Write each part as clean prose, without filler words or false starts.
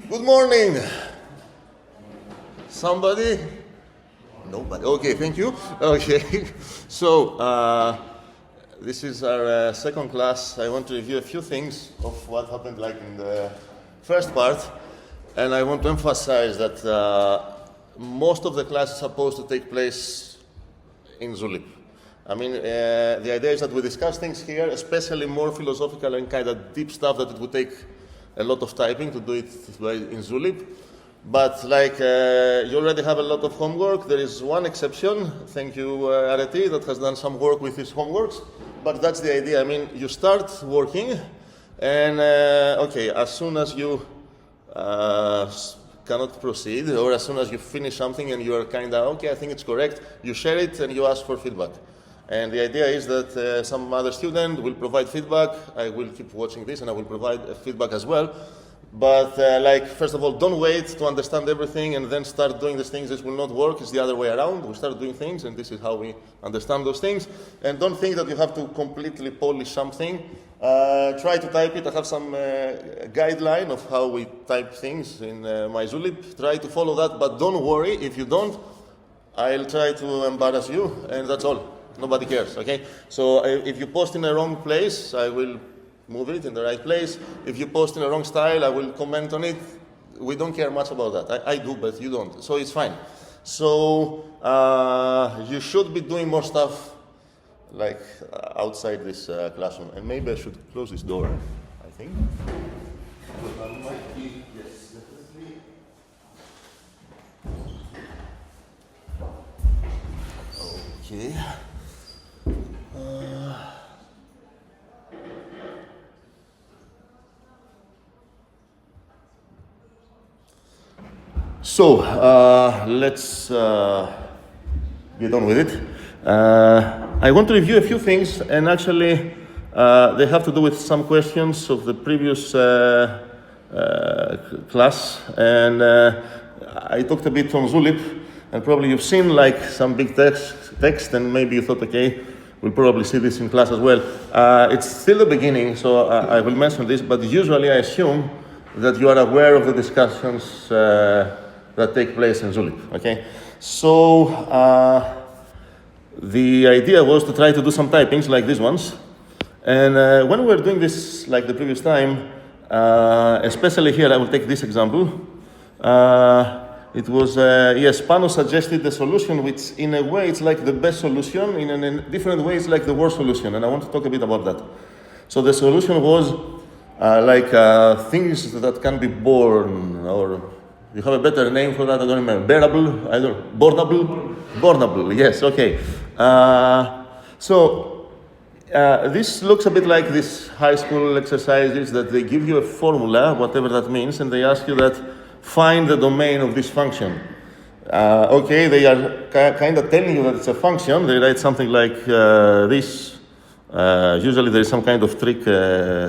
Good morning. Somebody? Nobody. Okay, thank you. Okay, so this is our second class. I want to review a few things of what happened like in the first part, and I want to emphasize that most of the class is supposed to take place in Zulip. I mean, the idea is that we discuss things here, especially more philosophical and kind of deep stuff that it would take a lot of typing to do it in Zulip. But like you already have a lot of homework, there is one exception. Thank you, Areti, that has done some work with his homeworks. But that's the idea. I mean, you start working, and okay, as soon as you cannot proceed, or as soon as you finish something and you are kind of, okay, I think it's correct, you share it and you ask for feedback. And the idea is that some other student will provide feedback. I will keep watching this and I will provide feedback as well. But like, first of all, don't wait to understand everything and then start doing these things. This will not work. It's the other way around. We start doing things and this is how we understand those things. And don't think that you have to completely polish something. Try to type it. I have some guideline of how we type things in my Zulip. Try to follow that, but don't worry. If you don't, I'll try to embarrass you, and that's all. Nobody cares, okay? So if you post in the wrong place, I will move it in the right place. If you post in the wrong style, I will comment on it. We don't care much about that. I do, but you don't. So it's fine. So you should be doing more stuff like outside this classroom. And maybe I should close this door, I think. Yes, definitely. Okay. So let's get on with it. I want to review a few things, and actually they have to do with some questions of the previous class. And I talked a bit on Zulip, and probably you've seen like some big text, and maybe you thought, okay, we'll probably see this in class as well. It's still the beginning, so I will mention this, but usually I assume that you are aware of the discussions that take place in Zulip, okay? So the idea was to try to do some typings like these ones. And when we were doing this like the previous time, especially here, I will take this example. It was, yes, Pano suggested the solution, which in a way it's like the best solution, in a different way it's like the worst solution, and I want to talk a bit about that. So the solution was like things that can be born, or you have a better name for that, I don't remember, bearable, I don't, bornable, yes, okay. So this looks a bit like these high school exercises that they give you a formula, whatever that means, and they ask you that find the domain of this function. Okay, they are kind of telling you that it's a function. They write something like this. Usually there is some kind of trick,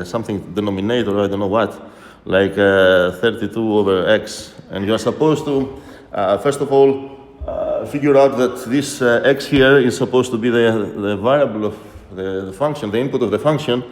something denominator, I don't know what, like 32 over x. And you are supposed to, first of all, figure out that this x here is supposed to be the variable of the function, the input of the function,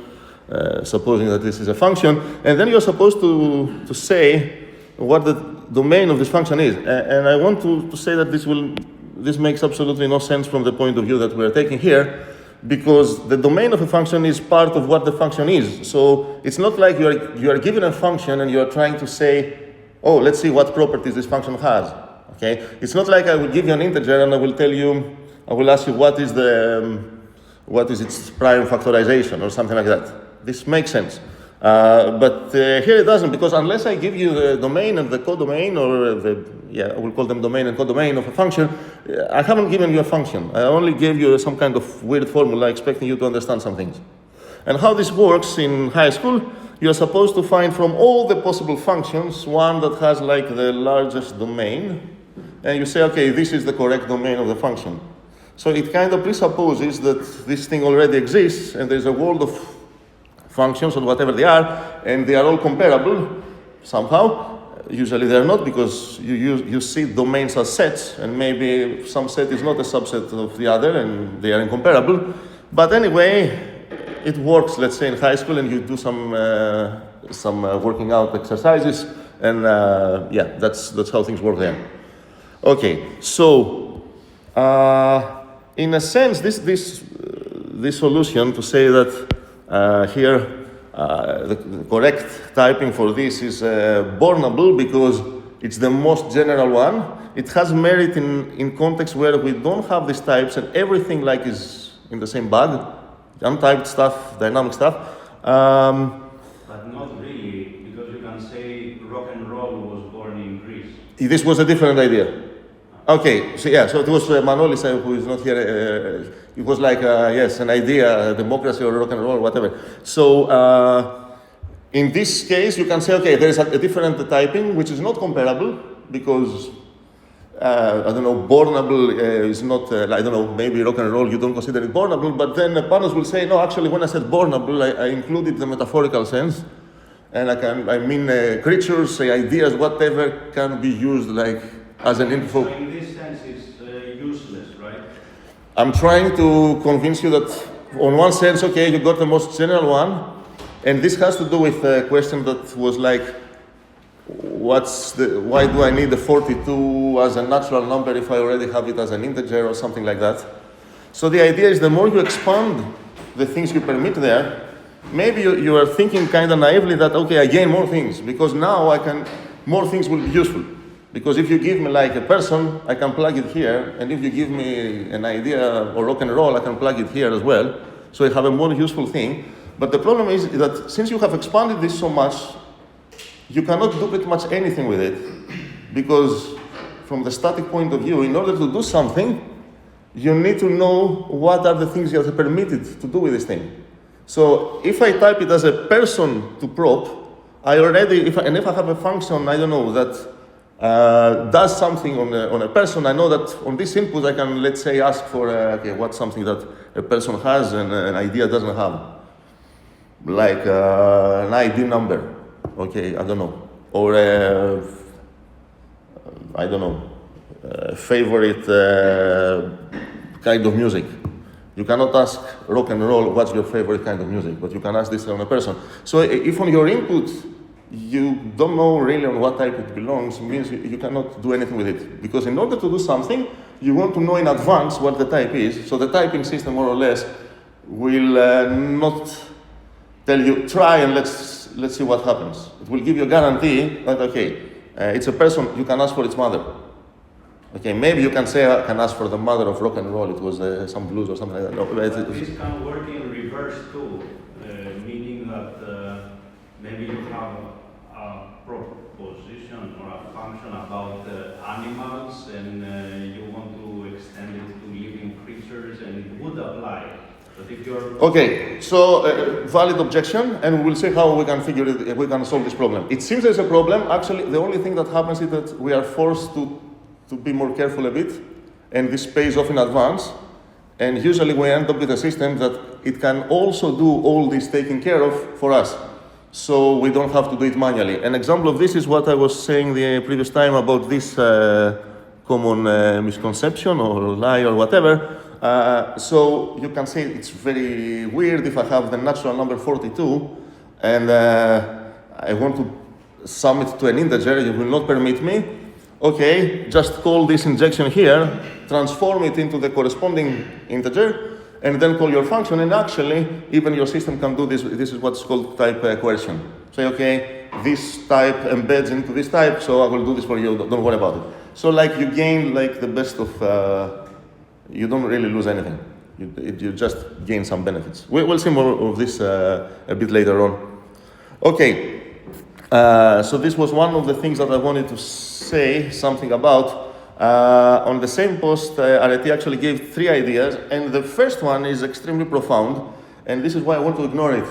supposing that this is a function. And then you're supposed to say what the domain of this function is. And I want to say that this makes absolutely no sense from the point of view that we're taking here, because the domain of a function is part of what the function is. So it's not like you are given a function and you are trying to say, oh, let's see what properties this function has. Okay? It's not like I will give you an integer and I will ask you what is its prime factorization or something like that. This makes sense. But here it doesn't, because unless I give you the domain and the codomain, or I will call them domain and codomain of a function, I haven't given you a function. I only gave you some kind of weird formula expecting you to understand some things. And how this works in high school, you're supposed to find from all the possible functions one that has like the largest domain, and you say, okay, this is the correct domain of the function. So it kind of presupposes that this thing already exists, and there's a world of functions or whatever they are, and they are all comparable somehow. Usually they're not, because you see domains as sets, and maybe some set is not a subset of the other, and they are incomparable. But anyway, it works, let's say, in high school, and you do some working out exercises, and yeah, that's how things work there. Okay, so in a sense, this solution to say that here the correct typing for this is bornable because it's the most general one. It has merit in context where we don't have these types and everything like is in the same bag, untyped stuff, dynamic stuff. But not really, because you can say rock and roll was born in Greece. This was a different idea. Okay, so yeah, so it was Manolis who is not here. It was like, yes, an idea, democracy or rock and roll, whatever. So in this case, you can say, okay, there is a different typing, which is not comparable, because, I don't know, bornable is not, I don't know, maybe rock and roll, you don't consider it bornable, but then Panos will say, no, actually, when I said bornable, I included the metaphorical sense, and I mean creatures, ideas, whatever can be used like as an info. So in this sense, it's useless, right? I'm trying to convince you that, on one sense, okay, you got the most general one, and this has to do with a question that was like, why do I need the 42 as a natural number if I already have it as an integer or something like that? So the idea is the more you expand the things you permit there, maybe you are thinking kind of naively that, okay, I gain more things, because now more things will be useful. Because if you give me like a person, I can plug it here, and if you give me an idea or rock and roll, I can plug it here as well. So I have a more useful thing. But the problem is that since you have expanded this so much, you cannot do pretty much anything with it. Because from the static point of view, in order to do something, you need to know what are the things you are permitted to do with this thing. So if I type it as a person to prop, if I have a function, I don't know, that does something on a person, I know that on this input I can, let's say, ask for, okay, what's something that a person has and an idea doesn't have. Like an ID number, okay, I don't know. Or, I don't know, favorite kind of music. You cannot ask rock and roll, what's your favorite kind of music, but you can ask this on a person. So if on your input, you don't know really on what type it belongs, means you cannot do anything with it. Because in order to do something, you want to know in advance what the type is. So the typing system, more or less, will not tell you, try and let's see what happens. It will give you a guarantee that, okay, it's a person, you can ask for its mother. Okay, maybe you can say, I can ask for the mother of rock and roll, it was some blues or something like that. No, but this can work in reverse too, meaning that maybe you have a proposition or a function about animals and you want to extend it to living creatures and it would apply. But if you're... Okay, so valid objection, and we'll see how we can solve this problem. It seems there's a problem. Actually, the only thing that happens is that we are forced to be more careful a bit, and this pays off in advance. And usually we end up with a system that it can also do all this taken care of for us. So we don't have to do it manually. An example of this is what I was saying the previous time about this common misconception or lie or whatever. So you can say it's very weird if I have the natural number 42 and I want to sum it to an integer, it will not permit me. Okay, just call this injection here, transform it into the corresponding integer, and then call your function, and actually, even your system can do this. This is what's called type coercion. Say, okay, this type embeds into this type, so I will do this for you, don't worry about it. So like you gain like the best of, you don't really lose anything. You just gain some benefits. We'll see more of this a bit later on. Okay, so this was one of the things that I wanted to say something about. On the same post, Areti actually gave 3 ideas, and the first one is extremely profound, and this is why I want to ignore it,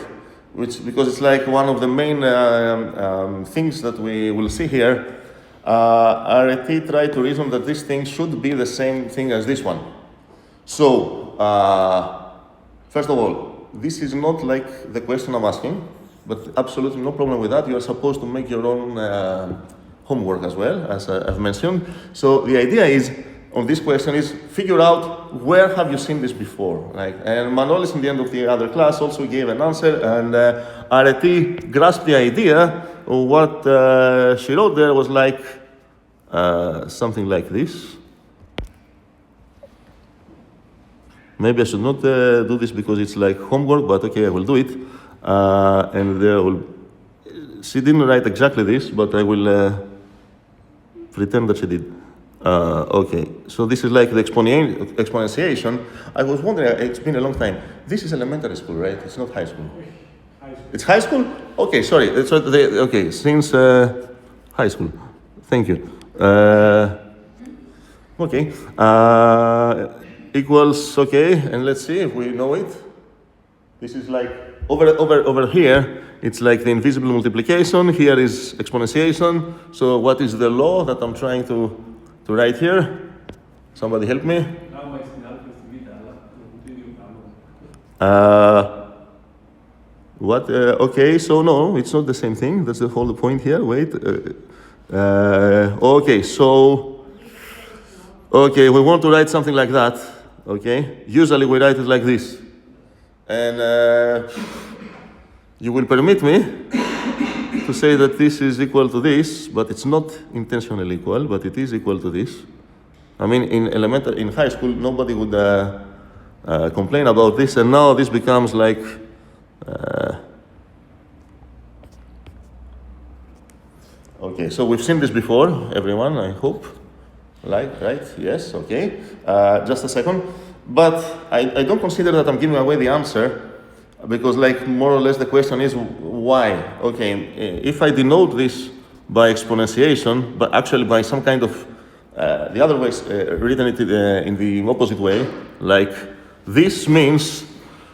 because it's like one of the main things that we will see here. Areti tried to reason that this thing should be the same thing as this one. So, first of all, this is not like the question I'm asking, but absolutely no problem with that. You are supposed to make your own homework as well, as I've mentioned. So the idea is, on this question is, figure out where have you seen this before. And Manolis in the end of the other class also gave an answer, and Areti grasped the idea what she wrote there was like something like this. Maybe I should not do this because it's like homework, but okay, I will do it. And there will. She didn't write exactly this, but I will pretend that she did. Okay, so this is like the exponentiation. I was wondering, it's been a long time. This is elementary school, right? It's not high school. It's high school? Okay, sorry. Okay, since high school. Thank you. Okay. Equals, okay, and let's see if we know it. This is like, over here, it's like the invisible multiplication. Here is exponentiation. So what is the law that I'm trying to write here? Somebody help me. What? Okay, so no, it's not the same thing. That's the whole point here. Wait. Okay, so, okay, we want to write something like that. Okay, usually we write it like this. And you will permit me to say that this is equal to this, but it's not intentionally equal, but it is equal to this. I mean, in high school, nobody would complain about this, and now this becomes like okay, so we've seen this before, everyone, I hope. Like, right? Yes, okay. Just a second. But I don't consider that I'm giving away the answer, because like more or less the question is why? Okay, if I denote this by exponentiation, but actually by some kind of, the other way is written it in the opposite way, like this means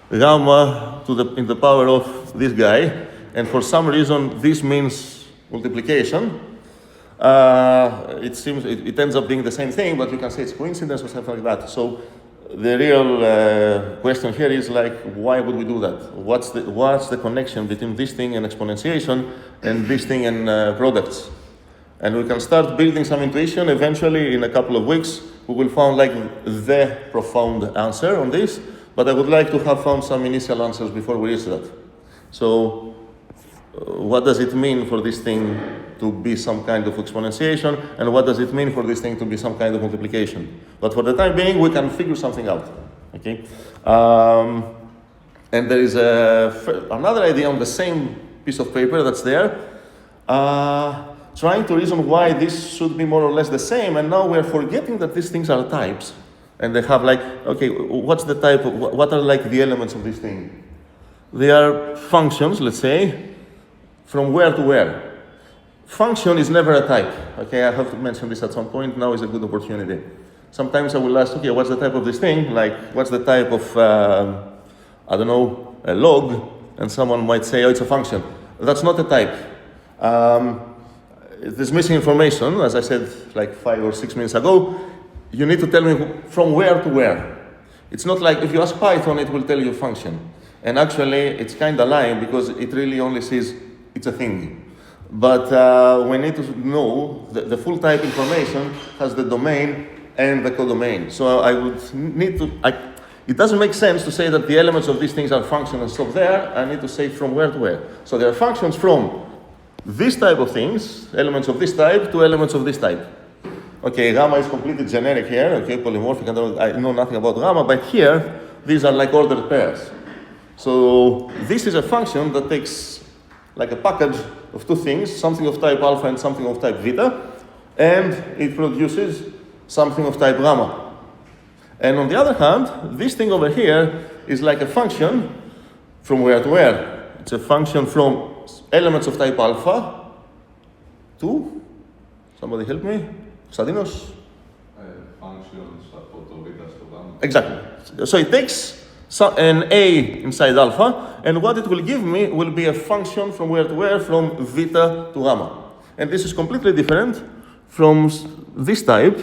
gamma in the power of this guy, and for some reason this means multiplication. It seems it ends up being the same thing, but you can say it's coincidence or something like that. So the real question here is like, why would we do that? What's the connection between this thing and exponentiation and this thing and products? And we can start building some intuition. Eventually, in a couple of weeks, we will find like the profound answer on this. But I would like to have found some initial answers before we reach that. So what does it mean for this thing to be some kind of exponentiation, and what does it mean for this thing to be some kind of multiplication? But for the time being, we can figure something out. Okay, and there is another idea on the same piece of paper that's there, trying to reason why this should be more or less the same, and now we're forgetting that these things are types, and they have like, okay, what's the type of, what are like the elements of this thing? They are functions, let's say, from where to where. Function is never a type. Okay, I have to mention this at some point. Now is a good opportunity. Sometimes I will ask, okay, what's the type of this thing? Like, what's the type of, I don't know, a log? And someone might say, oh, it's a function. That's not a type. There's missing information, as I said like 5 or 6 minutes ago. You need to tell me from where to where. It's not like if you ask Python, it will tell you function. And actually, it's kind of lying because it really only says it's a thing. But we need to know the full type information has the domain and the codomain. So I would need to, it doesn't make sense to say that the elements of these things are functions and stop there. I need to say from where to where. So there are functions from this type of things, elements of this type, to elements of this type. Okay, gamma is completely generic here, okay, polymorphic, I know nothing about gamma, but here, these are like ordered pairs. So this is a function that takes like a package of two things, something of type alpha and something of type beta, and it produces something of type gamma. And on the other hand, this thing over here is like a function from where to where. It's a function from elements of type alpha to, somebody help me, Sadinos? Functions από το β στο γ. Exactly. So it takes an A inside alpha, and what it will give me will be a function from where to where, from beta to gamma. And this is completely different from this type,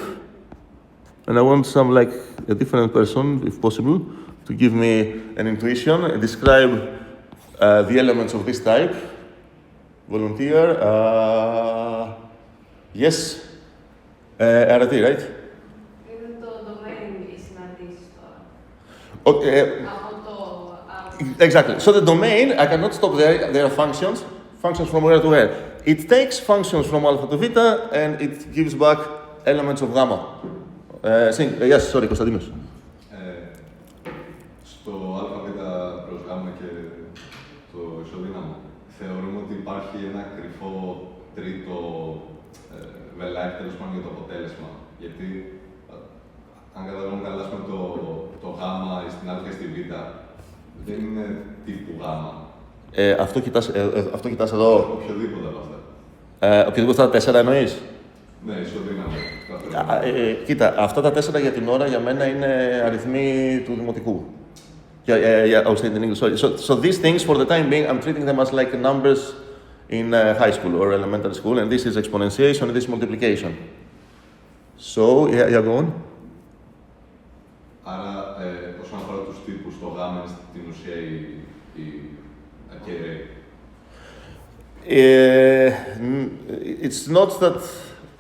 and I want some like a different person, if possible, to give me an intuition and describe the elements of this type. Volunteer. Yes. RT, right? Είναι το domain η συναντήσεις τώρα. Okay. Από το... Exactly. So the domain, I cannot stop there. There are functions from where to where. it takes functions from alpha to beta and it gives back elements of gamma. Yes, sorry, Κωνσταντίνος. Στο αβ προς γ και το ισοδύναμο, θεωρούμε ότι υπάρχει ένα κρυφό τρίτο βελάκι τέλος πάντων για το αποτέλεσμα. Γιατί αν καταλαβαίνω καλά, το γ στην α και στη β δεν είναι τύπου γ. Αυτό κοιτάς εδώ. Οποιοδήποτε από αυτά. Οποιοδήποτε αυτά τα 4 εννοείς. Ναι, ισοδύναμο. Κοίτα, αυτά τα 4 για την ώρα για μένα είναι αριθμοί του δημοτικού. I'll say it in English. So these things, for the time being, I'm treating them as like numbers in high school or elementary school, and this is exponentiation and this is multiplication. So, yeah, go on. Άρα, όσον αφορά τους τύπους, το γ είναι στην ουσία η ακέραιη. It's not that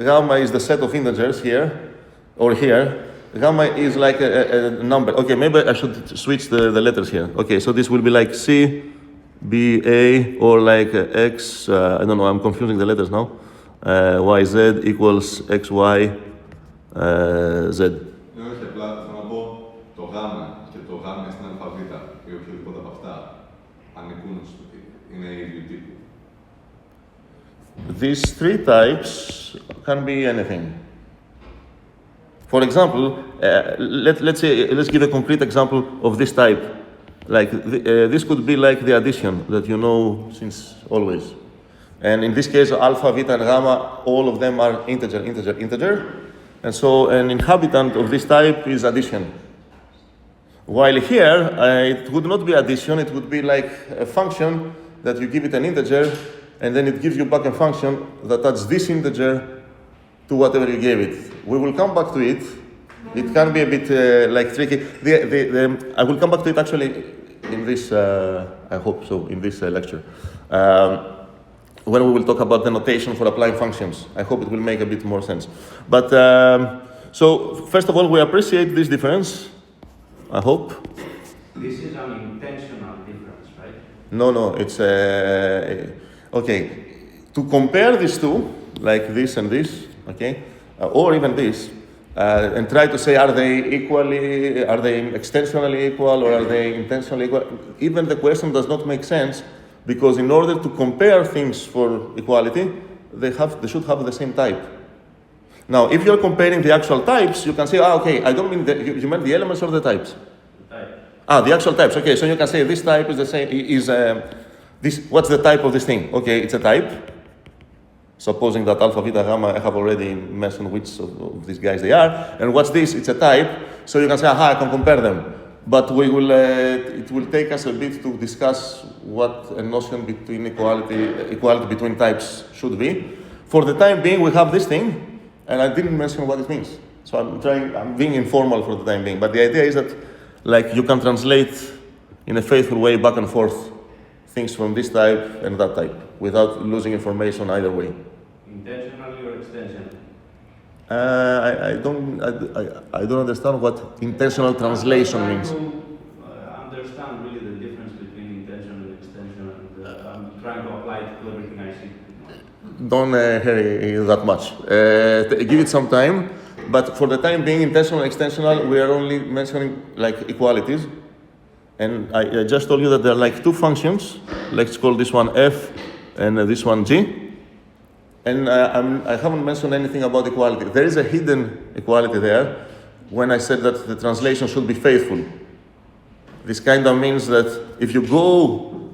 gamma is the set of integers here or here. Gamma is like a number. Okay, maybe I should switch the letters here. Okay, so this will be like C, B, A, or like X, I don't know, I'm confusing the letters now. Y, Z equals X, Y, Z. Όχι, απλά θέλω να πω το γ και το γ στην αβ ή οποιοδήποτε από αυτά ανήκουν είναι ίδιου τύπου. These three types can be anything. For example, let's give a concrete example of this type. Like this could be like the addition that you know since always. And in this case, alpha, beta, and gamma, all of them are integer, integer, integer. And so an inhabitant of this type is addition. While here, it would not be addition, it would be like a function that you give it an integer, and then it gives you back a function that adds this integer to whatever you gave it. We will come back to it. It can be a bit like tricky. I will come back to it actually in this, I hope so, in this lecture. When we will talk about the notation for applying functions. I hope it will make a bit more sense. But, so first of all, we appreciate this difference, I hope. This is an intentional difference, right? No, it's, okay. To compare these two, like this and this, okay, or even this, and try to say are they extensionally equal or are they intentionally equal, even the question does not make sense because in order to compare things for equality, they should have the same type. Now, if you're comparing the actual types, you can say, okay, I don't mean you meant the elements or the types? The type. The actual types, okay, so you can say this type is the same, what's the type of this thing? Okay, it's a type. Supposing that alpha, beta, gamma, I have already mentioned which of these guys they are. And what's this? It's a type. So you can say, I can compare them. But it will take us a bit to discuss what a notion between equality between types should be. For the time being, we have this thing, and I didn't mention what it means. So I'm being informal for the time being. But the idea is that, like, you can translate in a faithful way back and forth things from this type and that type without losing information either way. Intentionally or extensionally? I don't understand what intentional translation means. I'm trying to understand really the difference between intention and extension, and I'm trying to apply it to everything I see. Don't hurry that much. Give it some time, but for the time being, intentional and extensional, we are only mentioning like equalities. And I just told you that there are like two functions. Let's call this one f and this one g. And I haven't mentioned anything about equality. There is a hidden equality there when I said that the translation should be faithful. This kind of means that if you go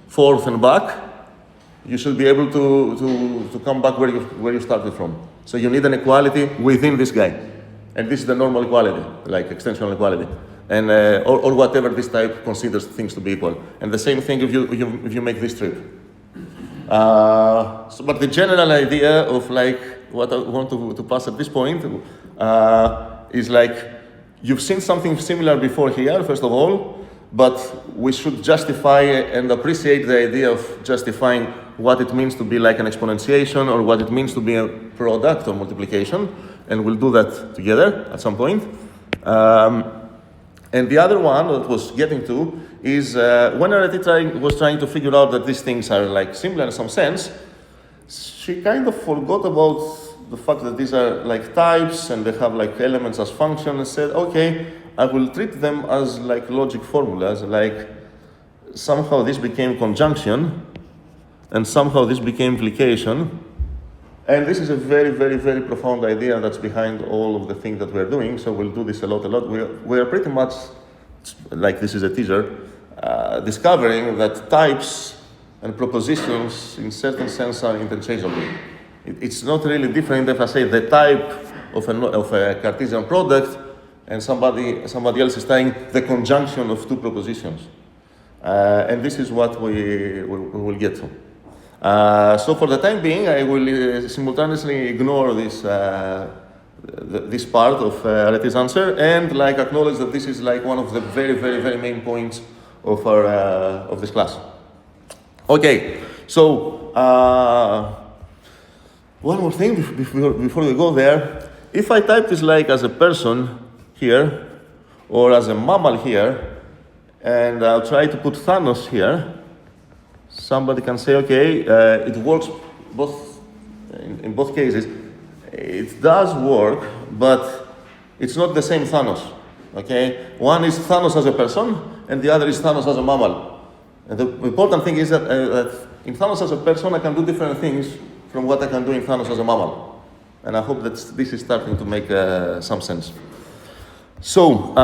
forth and back, you should be able to come back where you started from. So you need an equality within this guy. And this is the normal equality, like extensional equality. And or whatever this type considers things to be equal. And the same thing if you make this trip. But the general idea of like what I want to pass at this point is like you've seen something similar before here, first of all, but we should justify and appreciate the idea of justifying what it means to be like an exponentiation or what it means to be a product or multiplication, and we'll do that together at some point. And the other one that was getting to is when RT was trying to figure out that these things are like similar in some sense, she kind of forgot about the fact that these are like types and they have like elements as functions and said, okay, I will treat them as like logic formulas, like somehow this became conjunction and somehow this became implication. And this is a very, very, very profound idea that's behind all of the things that we're doing. So we'll do this a lot. We're pretty much, like this is a teaser, discovering that types and propositions in certain sense are interchangeable. It's not really different if I say the type of a Cartesian product and somebody else is saying the conjunction of two propositions. And this is what we will get to. So for the time being, I will simultaneously ignore this this part of Aretti's answer and like acknowledge that this is like one of the very, very, very main points of our of this class. Okay, so one more thing before we go there. If I type this like as a person here or as a mammal here, and I'll try to put Thanos here, somebody can say, okay, it works both in both cases. It does work, but it's not the same Thanos. Okay, one is Thanos as a person, and the other is Thanos as a mammal. And the important thing is that in Thanos as a person, I can do different things from what I can do in Thanos as a mammal. And I hope that this is starting to make some sense. So,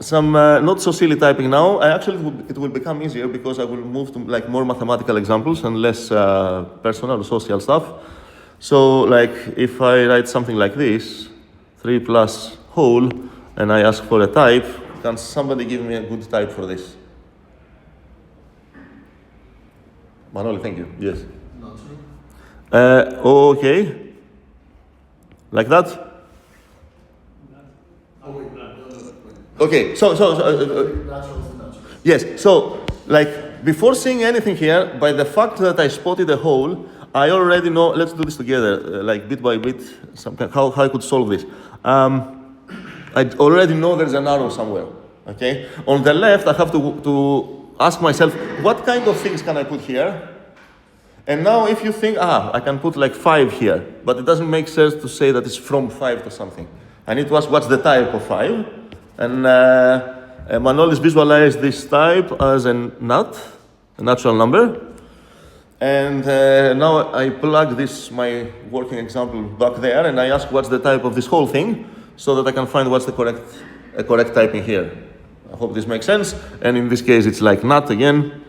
some not so silly typing now. It will become easier because I will move to like more mathematical examples and less personal or social stuff. So, like if I write something like this, 3 plus whole, and I ask for a type, can somebody give me a good type for this? Manoli, thank you. Yes. Not true. Okay. Like that? Oh, wait. Okay, so Natural is natural. yes, so like before seeing anything here, by the fact that I spotted a hole, I already know, let's do this together, like bit by bit, how I could solve this. I already know there's an arrow somewhere, okay? On the left, I have to ask myself, what kind of things can I put here? And now if you think, I can put like 5 here, but it doesn't make sense to say that it's from 5 to something. I need to ask what's the type of 5. And Manolis visualized this type as a nut, a natural number. And now I plug this, my working example, back there, and I ask what's the type of this whole thing, so that I can find what's the correct typing here. I hope this makes sense. And in this case, it's like nut again.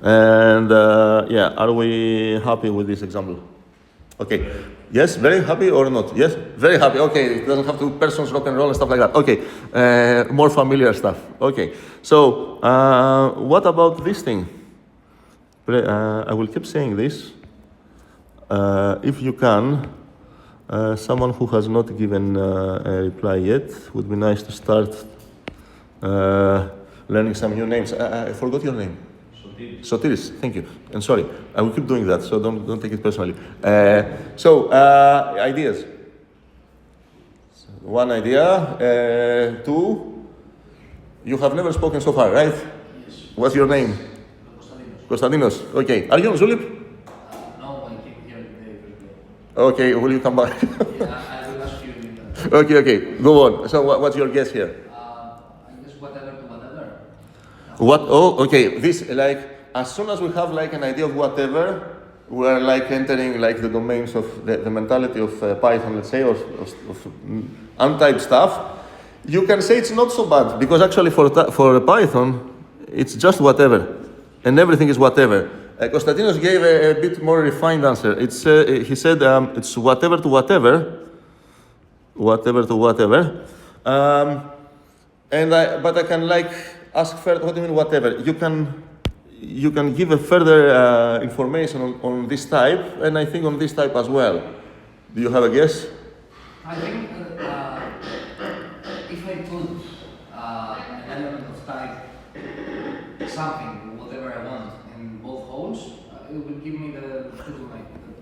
And yeah, are we happy with this example? Okay. Yes, very happy or not? Yes, very happy. Okay, it doesn't have to be persons, rock and roll and stuff like that. Okay, more familiar stuff. Okay, so what about this thing? I will keep saying this. If you can, someone who has not given a reply yet, would be nice to start learning some new names. I forgot your name. Sotiris, thank you. And sorry, I will keep doing that, so don't take it personally. Ideas. One idea. 2, you have never spoken so far, right? Yes. What's your name? Constantinos. Constantinos. Okay. Are you on Zulip? No, I came here today. Okay, will you come back? Yeah, I will ask you in that. Okay, go on. So what's your guess here? I guess whatever to whatever. What? Oh, okay. This like as soon as we have like an idea of whatever, we're like entering like the domains of the mentality of Python, let's say, of untyped stuff. You can say it's not so bad because actually for Python, it's just whatever, and everything is whatever. Konstantinos gave a bit more refined answer. It's he said it's whatever to whatever, whatever to whatever, but I can like ask further. What do you mean whatever? You can give a further information on this type, and I think on this type as well. Do you have a guess? I think if I put an element of type something, whatever I want, in both holes, it will give me the fiddle.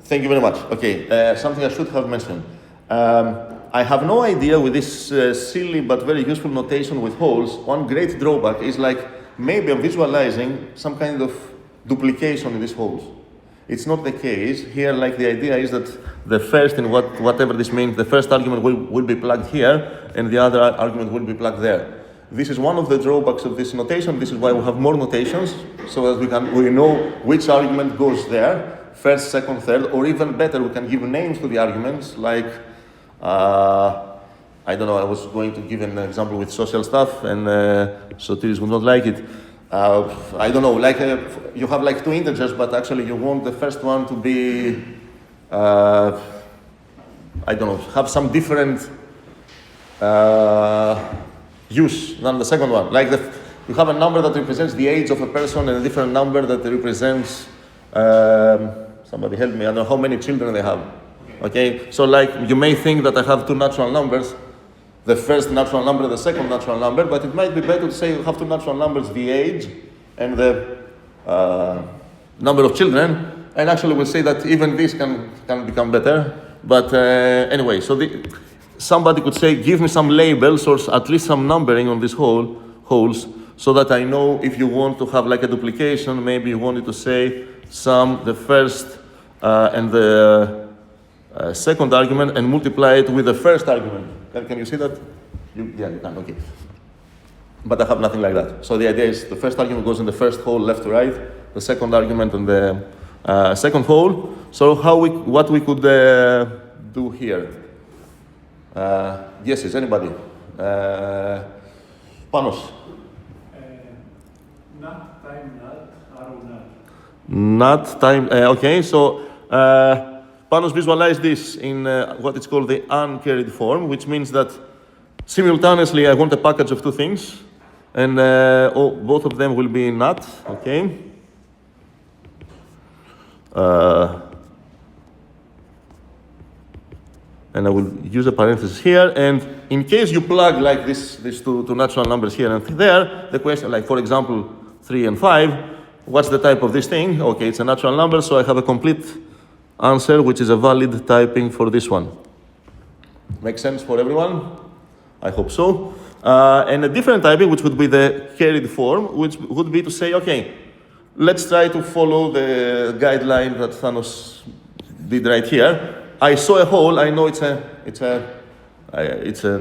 Thank you very much. Okay, something I should have mentioned. I have no idea with this silly but very useful notation with holes. One great drawback is like maybe I'm visualizing some kind of duplication in these holes. It's not the case. Here, like the idea is that the first, in whatever this means, the first argument will be plugged here, and the other argument will be plugged there. This is one of the drawbacks of this notation. This is why we have more notations, so that we know which argument goes there, first, second, third, or even better, we can give names to the arguments, like, I don't know, I was going to give an example with social stuff, and Sotiris would not like it. I don't know, like you have like two integers, but actually you want the first one to be, I don't know, have some different use than the second one. Like you have a number that represents the age of a person and a different number that represents, somebody help me, I don't know how many children they have. Okay, so like you may think that I have two natural numbers, the first natural number, the second natural number, but it might be better to say you have two natural numbers, the age and the number of children, and actually we'll say that even this can become better. But anyway, so somebody could say, give me some labels or at least some numbering on these holes, so that I know if you want to have like a duplication, maybe you wanted to say the first and the second argument and multiply it with the first argument. Can you see that? Yeah, you can, okay. But I have nothing like that. So the idea is the first argument goes in the first hole left to right, the second argument in the second hole. So what we could do here? Yes, is anybody? Panos? Nut time nut, arrow nut. Nut time, okay, so Panos visualize this in what is called the uncarried form, which means that simultaneously I want a package of two things, and both of them will be nut, okay? And I will use a parenthesis here, and in case you plug like these two natural numbers here and there, the question, like for example, 3 and 5, what's the type of this thing? Okay, it's a natural number, so I have a complete answer, which is a valid typing for this one. Makes sense for everyone? I hope so. And a different typing, which would be the carried form, which would be to say, okay, let's try to follow the guideline that Thanos did right here. I saw a hole, I know it's an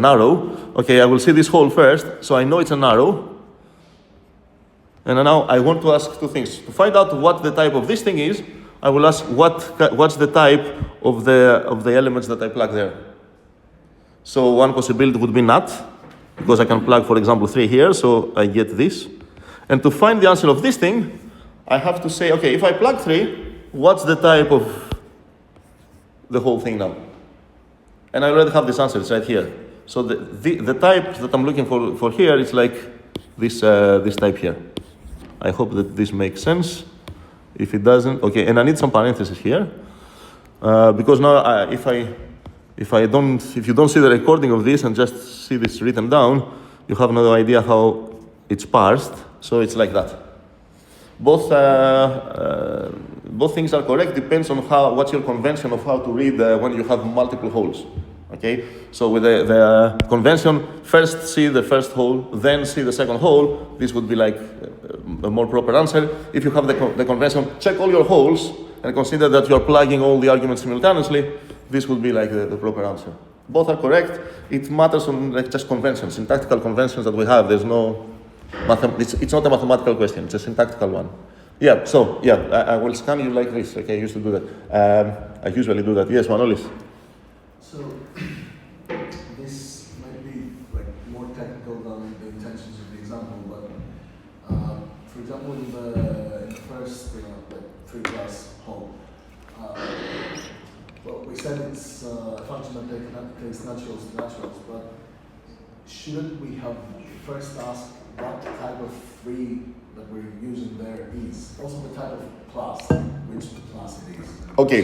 arrow. Okay, I will see this hole first, so I know it's an arrow. And now I want to ask two things. To find out what the type of this thing is, I will ask what's the type of the elements that I plug there. So one possibility would be nut, because I can plug, for example, 3 here, so I get this. And to find the answer of this thing, I have to say, okay, if I plug 3, what's the type of the whole thing now? And I already have this answer, it's right here. So the type that I'm looking for here is like this type here. I hope that this makes sense. If it doesn't, okay, and I need some parentheses here, because now if you don't see the recording of this and just see this written down, you have no idea how it's parsed. So it's like that. Both things are correct. Depends on what's your convention of how to read when you have multiple holes. Okay, so with the convention, first see the first hole, then see the second hole. This would be like a more proper answer. If you have the convention, check all your holes and consider that you're plugging all the arguments simultaneously. This would be like the proper answer. Both are correct. It matters on like just conventions, syntactical conventions that we have. There's no, it's not a mathematical question. It's a syntactical one. Yeah. So yeah, I will scan you like this. Okay, I used to do that. I usually do that. Yes, Manolis. So this might be like more technical than the intentions of the example, but for example, in the first like 3 class hole, well, we said it's a function that takes naturals to naturals, but shouldn't we have first asked what type of 3 that we're using there is? Also the type of class, which class it is. Okay.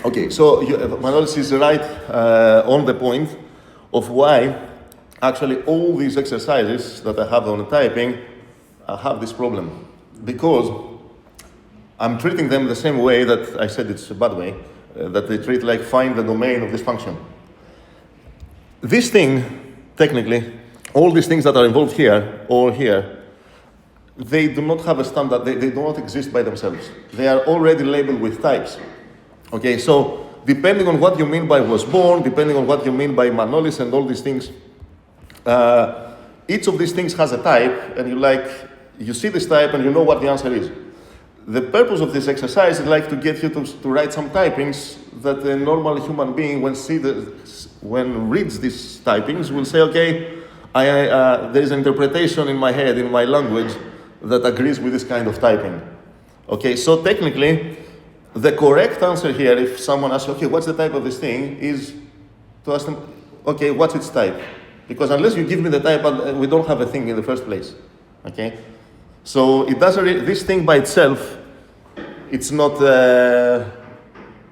Okay, so Manolis is right on the point of why actually all these exercises that I have on typing have this problem. Because I'm treating them the same way that I said it's a bad way, that they treat like find the domain of this function. This thing, technically, all these things that are involved here or here, they do not have a standard, they do not exist by themselves. They are already labeled with types. Okay, so depending on what you mean by was born, depending on what you mean by Manolis and all these things, each of these things has a type, and you see this type and you know what the answer is. The purpose of this exercise is to get you to write some typings that a normal human being, when reads these typings, will say, okay, there is an interpretation in my head, in my language, that agrees with this kind of typing. Okay, so technically, the correct answer here, if someone asks, okay, what's the type of this thing, is to ask them, okay, what's its type? Because unless you give me the type, we don't have a thing in the first place. Okay, so it doesn't. This thing by itself, it's not.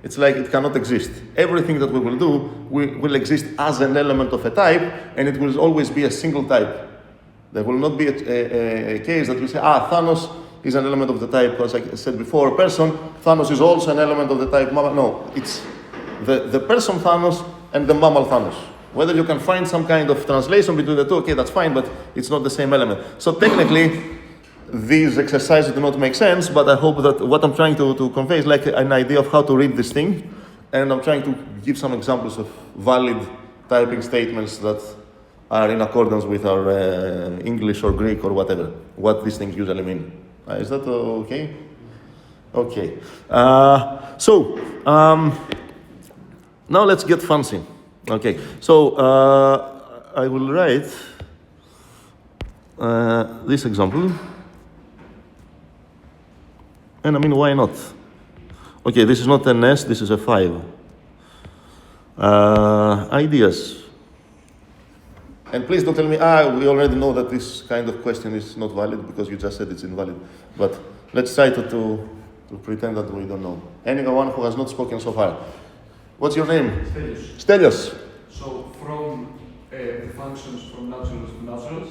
It's like it cannot exist. Everything that we will do will exist as an element of a type, and it will always be a single type. There will not be a case that we say, Thanos is an element of the type, as I said before, person. Thanos is also an element of the type mammal. No, it's the person Thanos and the mammal Thanos. Whether you can find some kind of translation between the two, okay, that's fine, but it's not the same element. So technically, these exercises do not make sense, but I hope that what I'm trying to convey is an idea of how to read this thing, and I'm trying to give some examples of valid typing statements that are in accordance with our English or Greek or whatever, what these things usually mean. Is that okay? Okay. Now let's get fancy. Okay, so I will write this example. And I mean, why not? Okay, this is not an S, this is a 5. Ideas. And please don't tell me, we already know that this kind of question is not valid because you just said it's invalid. But let's try to pretend that we don't know. Anyone who has not spoken so far. What's your name? Stelios. Stelios. So from the functions from naturals to naturals.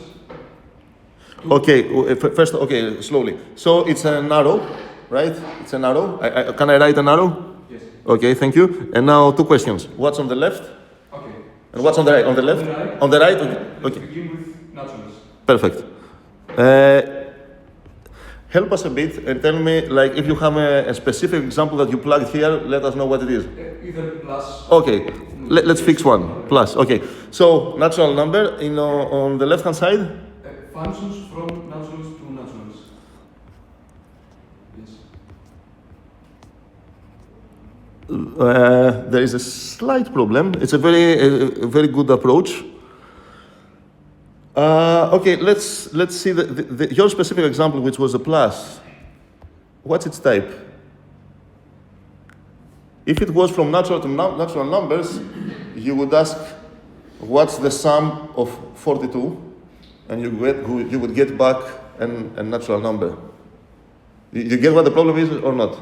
Okay, first, okay, slowly. So it's an arrow, right? It's an arrow. Can I write an arrow? Yes. Okay, thank you. And now 2 questions. What's on the left? Okay. And what's on the right? On the left? On the right? Okay. Let's begin with naturals. Perfect. Help us a bit and tell me, if you have a specific example that you plugged here, let us know what it is. Either plus. Okay, let's fix one. Plus, okay. So, natural number on the left-hand side? Functions from naturals to naturals. Yes. There is a slight problem. It's a very good approach. Okay, let's see your specific example, which was a plus. What's its type? If it was from natural to natural numbers, you would ask, what's the sum of 42? And you would get back a natural number. You get what the problem is or not?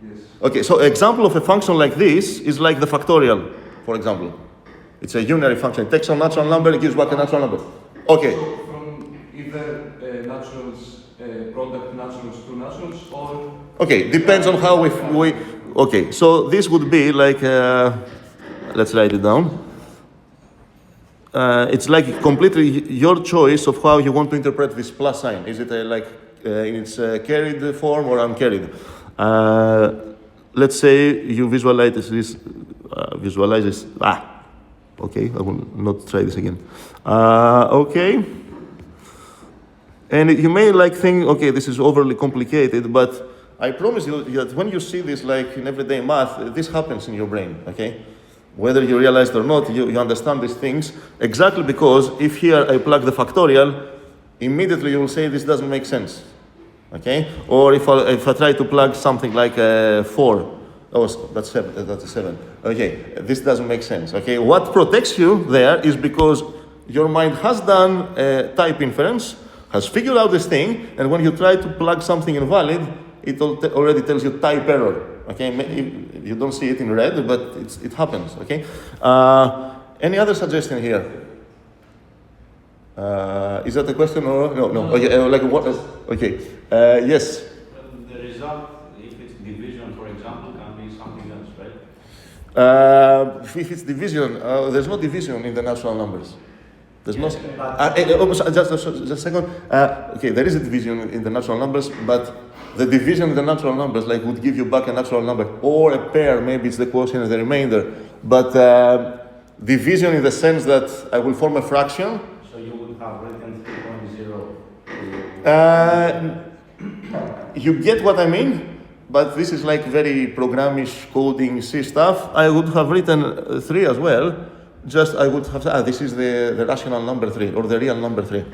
Yes. Okay, so example of a function like this is like the factorial, for example. It's a unary function. It takes a natural number and gives back a natural number. Okay. So from either naturals, product naturals to naturals, or... Okay, depends on how we okay, so this would be let's write it down. It's completely your choice of how you want to interpret this plus sign. Is it in its carried form or uncarried? Let's say you visualize this. Okay, I will not try this again. Okay. And you may think, okay, this is overly complicated, but I promise you that when you see this in everyday math, this happens in your brain, okay? Whether you realize it or not, you understand these things, exactly because if here I plug the factorial, immediately you will say this doesn't make sense, okay? Or if I try to plug something like 4, that's 7, that's a 7. Okay, this doesn't make sense, okay? What protects you there is because your mind has done type inference, has figured out this thing, and when you try to plug something invalid, it already tells you type error. Okay, you don't see it in red, but it happens. Okay. Any other suggestion here? Is that a question or no? No. Okay. What? Okay. Yes. The result, if it's division, for example, can be something else, right? If it's division, there's no division in the natural numbers. There's Yes, just a second. Okay, there is a division in the natural numbers, but the division in the natural numbers like would give you back a natural number or a pair. Maybe it's the quotient and the remainder. But division in the sense that I will form a fraction. So you would have written 3.0. You get what I mean? But this is like very programish coding C stuff. I would have written 3 as well. Just I would have said, this is the rational number 3 or the real number 3.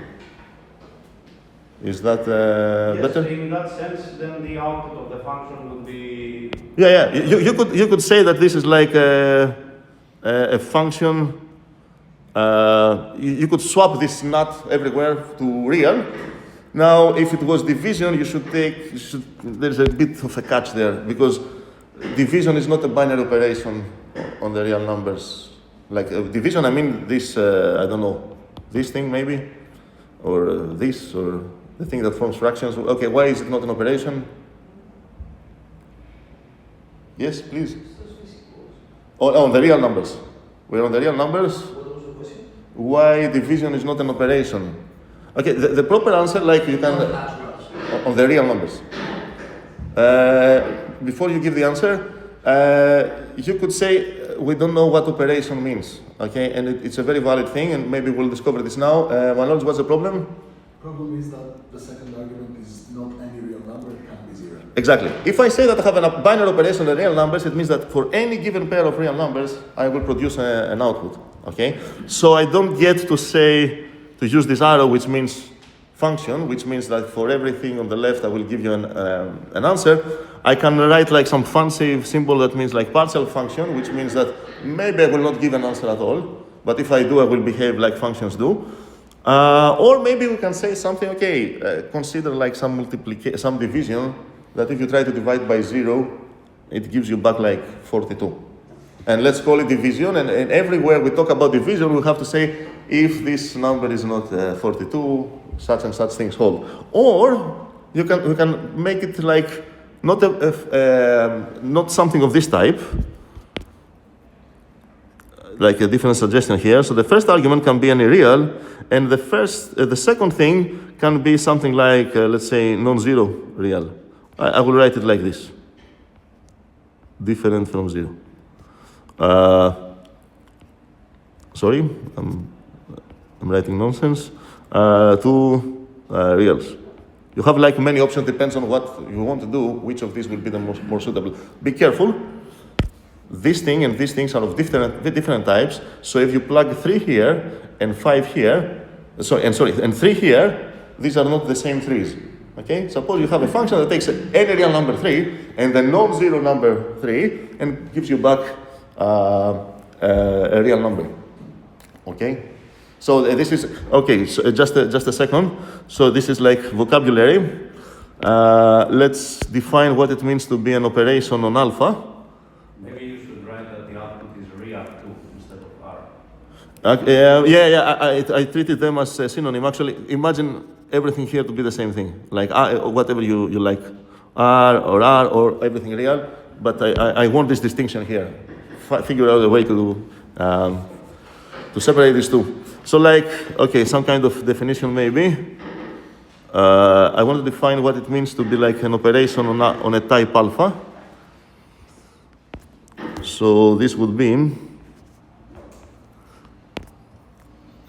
Is that Yes, better? in that sense, then the output of the function would be. Yeah. You could say that this is like a function. You could swap this nut everywhere to real. Now, if it was division, there's a bit of a catch there because division is not a binary operation on the real numbers. Like division, I mean this, I don't know, this thing maybe, or this, or the thing that forms fractions. Okay, why is it not an operation? Yes, please. On the real numbers. We're on the real numbers. What was the question? Why division is not an operation? Okay, the proper answer, like you can, on the real numbers. Before you give the answer, you could say, we don't know what operation means, okay? And it's a very valid thing, and maybe we'll discover this now. Manoj, what's the problem? Problem is that the second argument is not any real number, it can be 0. Exactly. If I say that I have a binary operation on real numbers, it means that for any given pair of real numbers, I will produce an output, okay? So I don't get to use this arrow, which means function, which means that for everything on the left, I will give you an answer. I can write like some fancy symbol that means like partial function, which means that maybe I will not give an answer at all, but if I do, I will behave like functions do. Or maybe we can say something, okay, consider like some division, that if you try to divide by 0, it gives you back like 42. And let's call it division, and everywhere we talk about division, we have to say, if this number is not 42, such and such things hold. Or we can make it like not something of this type, like a different suggestion here. So the first argument can be any real, and the second thing can be something like, let's say, non-zero real. I will write it like this, different from 0. Sorry, I'm writing nonsense. Two reals. You have like many options, depends on what you want to do, which of these will be the more suitable. Be careful. This thing and these things are of different types. So if you plug 3 here and 5 here, and 3 here, these are not the same 3s. Okay? Suppose you have a function that takes any real number 3 and the non-zero number 3 and gives you back a real number. Okay? So this is, okay, so just a second. So this is like vocabulary. Let's define what it means to be an operation on alpha. Maybe you should write that the output is real 2 instead of R. I treated them as a synonym. Actually, imagine everything here to be the same thing. Like whatever you like. R or everything real. But I want this distinction here. Figure out a way to separate these two. So like, okay, some kind of definition maybe. I want to define what it means to be like an operation on a type alpha. So this would be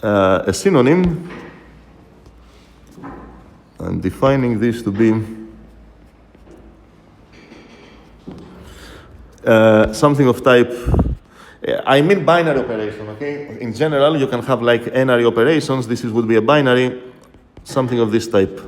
a synonym. I'm defining this to be something of type, I mean binary operation, okay? In general, you can have like n-ary operations. This would be a binary, something of this type.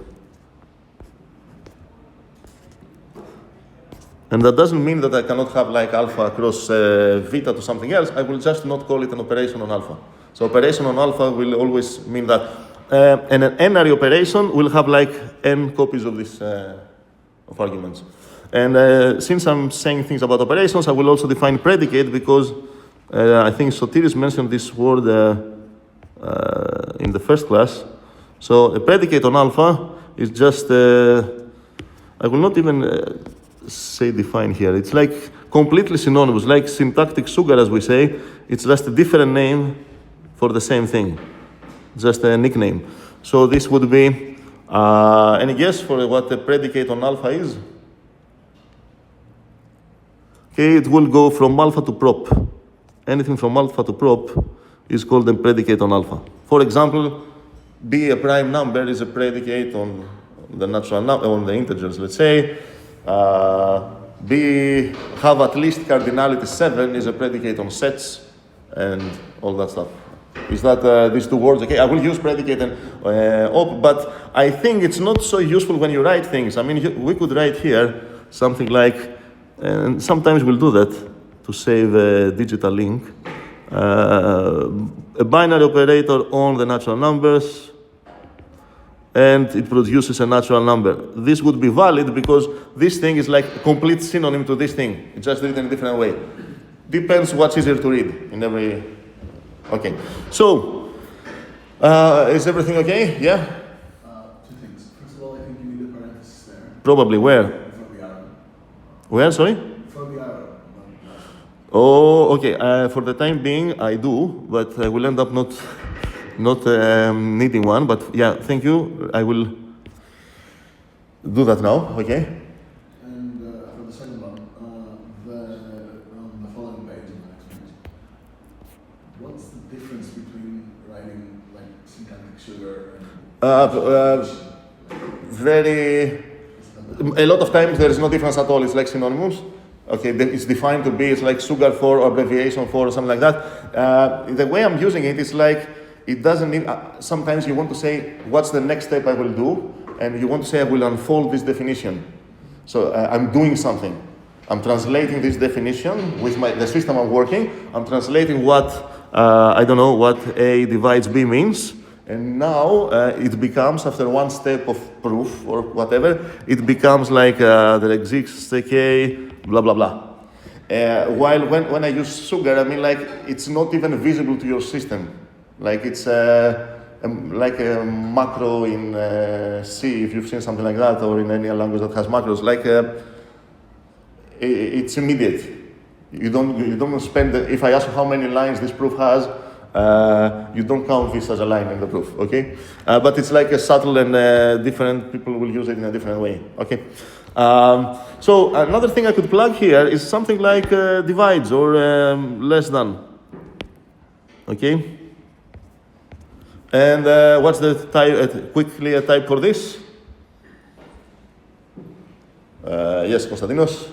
And that doesn't mean that I cannot have like alpha across beta to something else. I will just not call it an operation on alpha. So operation on alpha will always mean that an n-ary operation will have like n copies of this of arguments. And since I'm saying things about operations, I will also define predicate because I think Sotiris mentioned this word in the first class. So a predicate on alpha is just, I will not even say define here. It's like completely synonymous, like syntactic sugar as we say. It's just a different name for the same thing. just a nickname. So this would be, any guess for what the predicate on alpha is? Okay, it will go from alpha to prop. Anything from alpha to prop is called a predicate on alpha. For example, B, a prime number, is a predicate on the natural number, on the integers, let's say. B, have at least cardinality 7 is a predicate on sets and all that stuff. Is that these two words? Okay, I will use predicate and op, but I think it's not so useful when you write things. I mean, we could write here something like, and sometimes we'll do that to save a digital link. A binary operator on the natural numbers, and it produces a natural number. This would be valid because this thing is like a complete synonym to this thing. It's just written in a different way. Depends what's easier to read in every. Okay. So, is everything okay? Yeah? Two things. First of all, I think you need a parenthesis there. Probably. Where? For the arrow. Where, sorry? For the arrow. Oh, okay. For the time being, I do, but I will end up not needing one. But yeah, thank you. I will do that now. Okay. And for the second one, on the following page in the next page, what's the difference between writing like syntactic sugar and very. A lot of times there is no difference at all. It's like synonymous. Okay, it's defined to be, it's like sugar for or abbreviation for or something like that. The way I'm using it is like, it doesn't need, sometimes you want to say, what's the next step I will do? And you want to say, I will unfold this definition. So I'm doing something. I'm translating this definition with the system I'm working. I'm translating what, I don't know, what A divides B means. And now it becomes, after one step of proof or whatever, it becomes like there exists a K, blah, blah, blah. While when I use sugar, I mean like it's not even visible to your system. Like it's like a macro in C, if you've seen something like that, or in any language that has macros. Like it's immediate. You don't spend. If I ask you how many lines this proof has, you don't count this as a line in the proof. Okay, but it's like a subtle and different people will use it in a different way. Okay. So another thing I could plug here is something like divides or less than. Okay. And what's the type? Quickly a type for this. Yes, Konstantinos.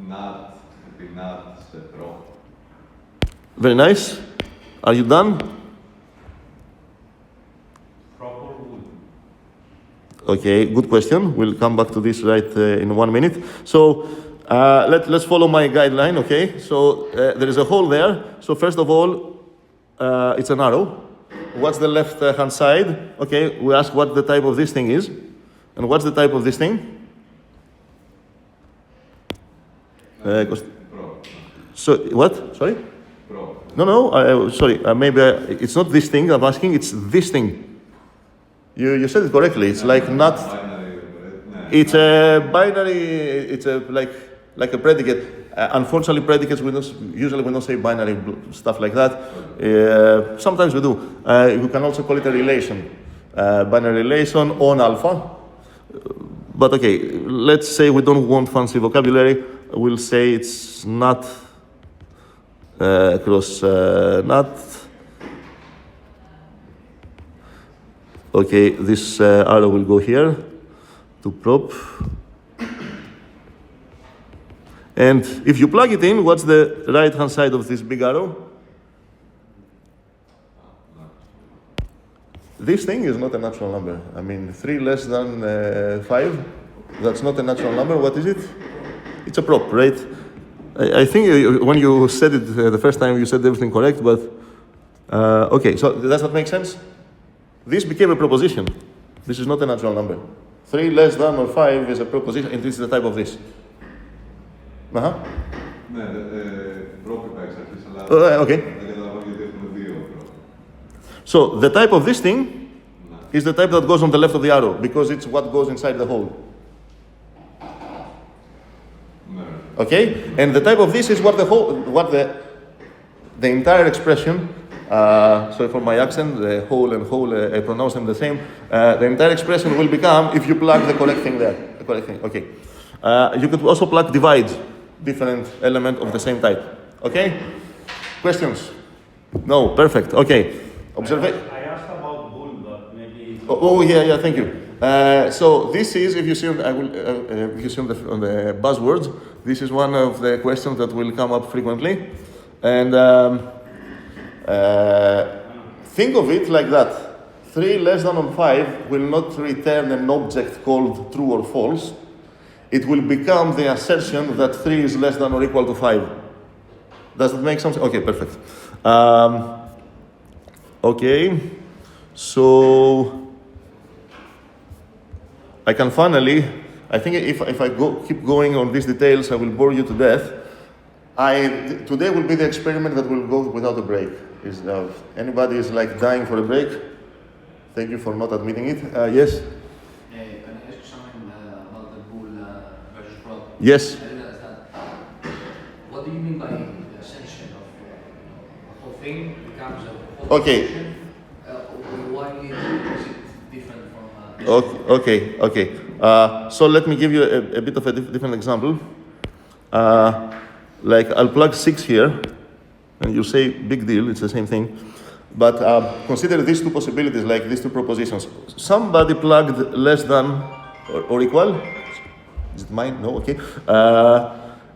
Not pro. Very nice. Are you done? Proper would. Okay, good question. We'll come back to this right in 1 minute. So let's follow my guideline, okay? So there is a hole there. So first of all, it's an arrow. What's the left hand side? Okay, we ask what the type of this thing is. And what's the type of this thing? So what? Sorry? Pro. No, sorry. Maybe it's not this thing I'm asking. It's this thing. You said it correctly. It's like not. It's a binary. It's a like a predicate. Unfortunately, predicates we don't say binary stuff like that. Sometimes we do. We can also call it a relation, binary relation on alpha. But okay, let's say we don't want fancy vocabulary. We'll say it's not. Cross not. Okay, this arrow will go here to prop. And if you plug it in, what's the right hand side of this big arrow? This thing is not a natural number. I mean, 3 less than 5, that's not a natural number. What is it? It's a prop, right? I think when you said it the first time, you said everything correct, but okay, so does that make sense? This became a proposition. This is not a natural number. 3 less than or 5 is a proposition, and this is the type of this. Uh-huh. Ναι, πρόκειται εξ αρχής, αλλά Okay. δεν καταλαβαίνω γιατί έχουμε δύο. So the type of this thing is the type that goes on the left of the arrow, because it's what goes inside the hole. Okay, and the type of this is what the the entire expression, sorry for my accent, the whole and whole, I pronounce them the same. The entire expression will become if you plug the correct thing there. The correct thing, okay. You could also plug divides, different element of the same type. Okay? Questions? No, perfect. Okay. I asked about bull, but maybe. Yeah, thank you. So this is, if you see, if you see on the buzzwords, this is one of the questions that will come up frequently, and think of it like that. 3 less than or 5 will not return an object called true or false. It will become the assertion that 3 is less than or equal to 5. Does that make sense? Okay, perfect. Okay, so I can finally, I think if I keep going on these details, I will bore you to death. Today will be the experiment that will go without a break. Anybody is like dying for a break? Thank you for not admitting it. Yes? Can I ask you something about the bull versus prod? Yes. I didn't understand. What do you mean by the ascension of a whole thing becomes a whole Okay. Why is it different from Okay. So let me give you a bit of a different example. Like I'll plug 6 here, and you say big deal, it's the same thing. But consider these two possibilities, like these two propositions. Somebody plugged less than or equal. Is it mine? No, okay.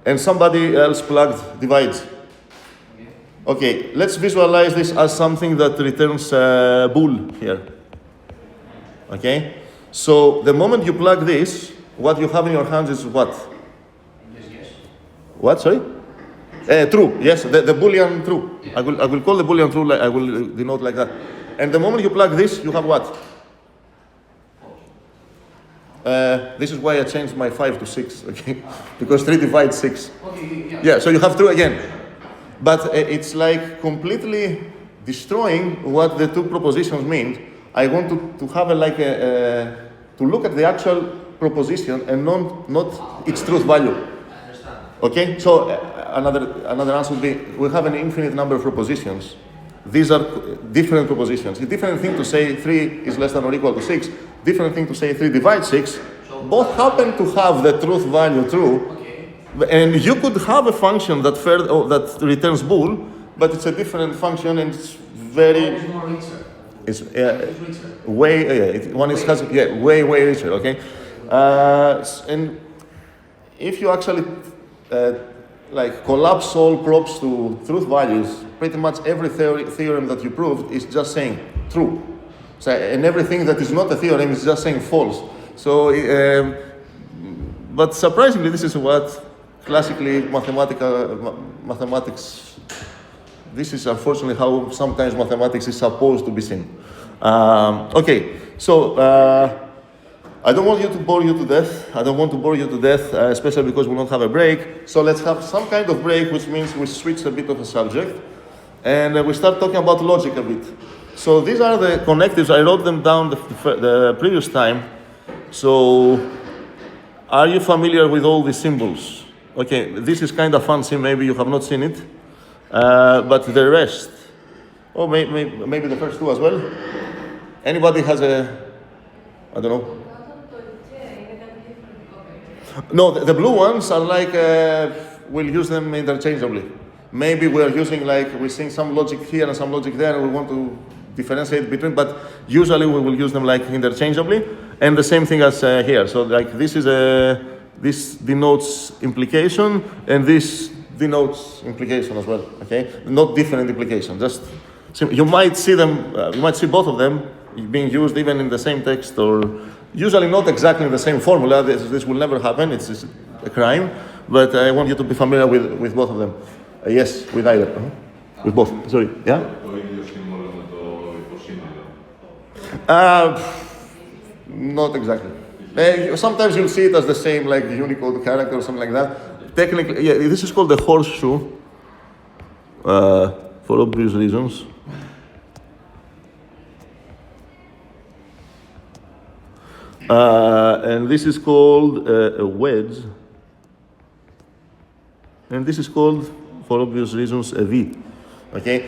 And somebody else plugged divides. Okay, let's visualize this as something that returns bool here. Okay? So the moment you plug this, what you have in your hands is what? Yes. What, sorry? True, yes, the Boolean true. Yeah. I will call the Boolean true, I will denote like that. And the moment you plug this, you have what? This is why I changed my 5 to 6, okay? Because 3 divides 6. Okay, Yeah, so you have true again. But it's like completely destroying what the two propositions mean. I want to have to look at the actual proposition and not its truth value. I understand. Okay, so another answer would be, we have an infinite number of propositions. These are different propositions. A different thing to say 3 is less than or equal to 6, different thing to say 3 divides 6. Both happen to have the truth value true. Okay. And you could have a function that returns bool, but it's a different function and it's very... It's more richer. It's richer. Way richer, okay? And if you actually collapse all props to truth values, pretty much every theorem that you proved is just saying true. So, and everything that is not a theorem is just saying false. So, but surprisingly, this is what classically mathematics, this is unfortunately how sometimes mathematics is supposed to be seen. Okay, so I don't want to bore you to death, especially because we don't have a break. So let's have some kind of break, which means we switch a bit of a subject, and we start talking about logic a bit. So these are the connectives. I wrote them down the previous time. So are you familiar with all these symbols? Okay, this is kind of fancy. Maybe you have not seen it, but the rest. Oh, maybe the first two as well. Anybody has I don't know. No, the blue ones are like, we'll use them interchangeably. Maybe we're using we're seeing some logic here and some logic there, and we want to differentiate between, but usually we will use them interchangeably, and the same thing as here. So this is this denotes implication, and this denotes implication as well, okay? Not different implication, just, you might see them, you might see both of them being used even in the same text, or usually not exactly the same formula. This will never happen, it's just a crime, but I want you to be familiar with both of them. Yes, with either, with both, sorry, yeah? Not exactly. Sometimes you'll see it as the same, Unicode character or something like that. Technically, yeah, this is called the horseshoe, for obvious reasons. And this is called a wedge. And this is called, for obvious reasons, a V. Okay,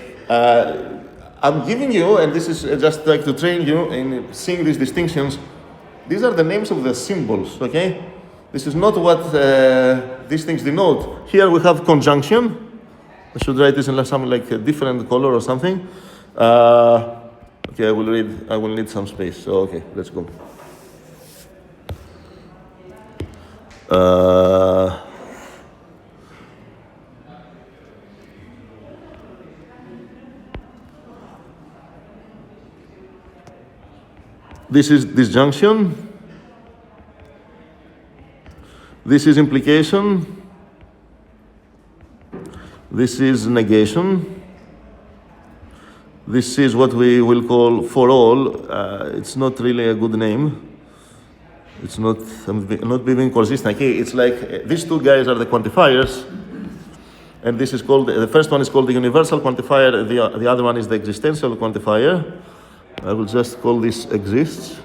I'm giving you, and this is just like to train you in seeing these distinctions. These are the names of the symbols. Okay, this is not what these things denote. Here we have conjunction. I should write this in some like a different color or something. Okay, I will read. I will need some space. So okay, let's go. This is disjunction. This is implication. This is negation. This is what we will call for all. It's not really a good name. It's not, I'm not being consistent. Okay, it's like these two guys are the quantifiers, and this is called, the first one is called the universal quantifier, the other one is the existential quantifier. I will just call this exists,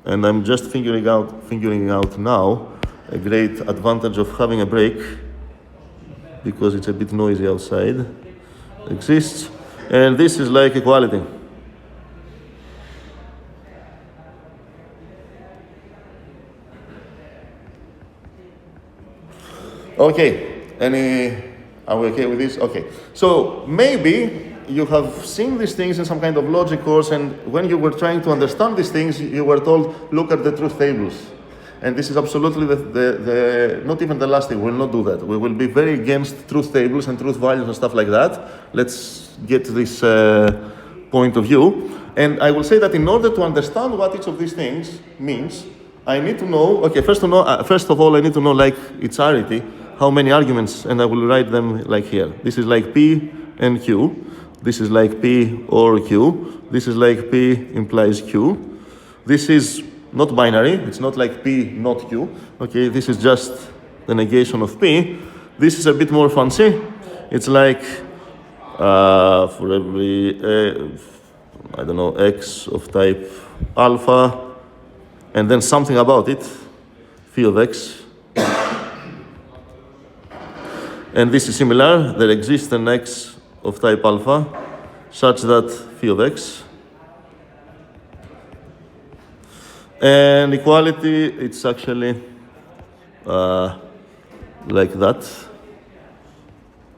and I'm just figuring out now a great advantage of having a break, because it's a bit noisy outside. Exists, and this is like equality. Okay, are we okay with this? Okay, so maybe you have seen these things in some kind of logic course, and when you were trying to understand these things, you were told, look at the truth tables. And this is absolutely not even the last thing. We will not do that. We will be very against truth tables and truth values and stuff like that. Let's get this point of view. And I will say that in order to understand what each of these things means, I need to know, okay, first of all, I need to know like its arity, how many arguments, and I will write them like here. This is like P and Q. This is like P or Q. This is like P implies Q. This is not binary. It's not like P not Q. Okay, this is just the negation of P. This is a bit more fancy. It's like for every, I don't know, X of type alpha, and then something about it, phi of X. And this is similar. There exists an X of type alpha such that phi of X. And equality, it's actually like that.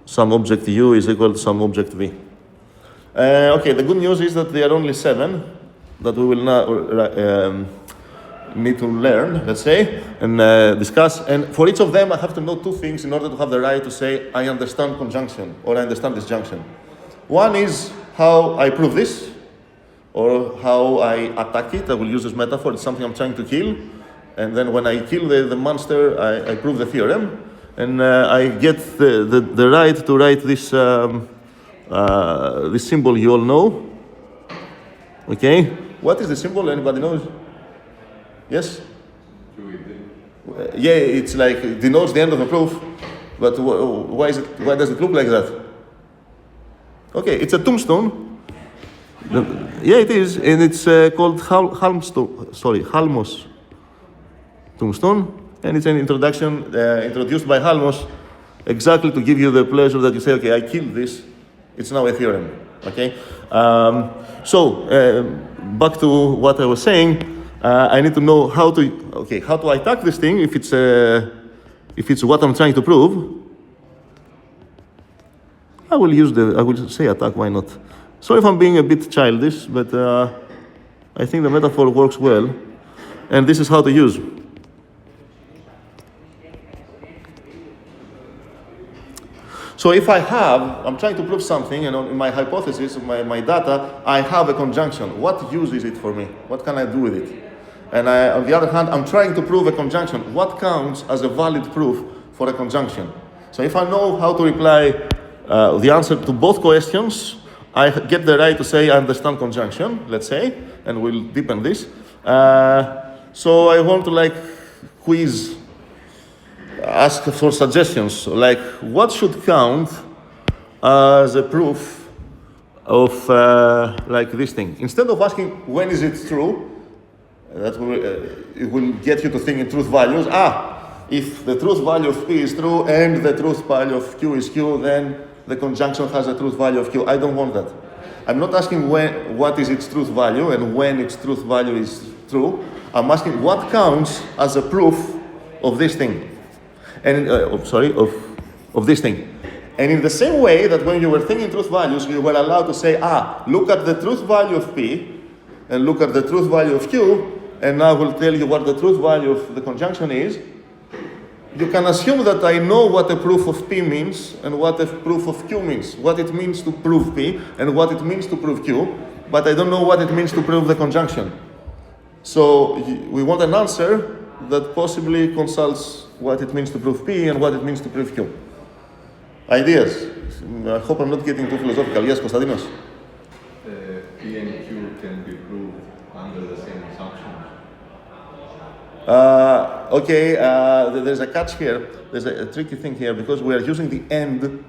Some object U is equal to some object V. Okay, the good news is that there are only 7 that we will now need to learn, let's say, and discuss. And for each of them, I have to know 2 things in order to have the right to say, I understand conjunction or I understand disjunction. One is how I prove this, or how I attack it. I will use this metaphor. It's something I'm trying to kill. And then when I kill the monster, I prove the theorem. And I get the right to write this, this symbol you all know. Okay? What is the symbol? Anybody knows? Yes? Yeah, it's like, it denotes the end of the proof. But why does it look like that? Okay, it's a tombstone. Yeah, it is, and it's called Halmos tombstone, and it's an introduction introduced by Halmos exactly to give you the pleasure that you say, okay, I killed this, it's now a theorem, okay? So, back to what I was saying, I need to know how to attack this thing if it's what I'm trying to prove. I will say attack, why not? Sorry if I'm being a bit childish, but I think the metaphor works well. And this is how to use. So if I'm trying to prove something, and in my hypothesis, my data, I have a conjunction. What use is it for me? What can I do with it? And on the other hand, I'm trying to prove a conjunction. What counts as a valid proof for a conjunction? So if I know how to reply the answer to both questions, I get the right to say I understand conjunction, let's say, and we'll deepen this. So I want to ask for suggestions, like what should count as a proof of like this thing. Instead of asking when is it true, it will get you to think in truth values. If the truth value of P is true and the truth value of Q is Q, then the conjunction has a truth value of Q. I don't want that. I'm not asking what is its truth value and when its truth value is true. I'm asking what counts as a proof of this thing. And of this thing. And in the same way that when you were thinking truth values, you were allowed to say, look at the truth value of P and look at the truth value of Q, and now I will tell you what the truth value of the conjunction is. You can assume that I know what a proof of P means and what a proof of Q means, what it means to prove P and what it means to prove Q, but I don't know what it means to prove the conjunction. So we want an answer that possibly consults what it means to prove P and what it means to prove Q. Ideas? I hope I'm not getting too philosophical. Yes, Konstantinos? P and Q can be proved under the same assumptions. Okay, there's a catch here. There's a tricky thing here because we are using the and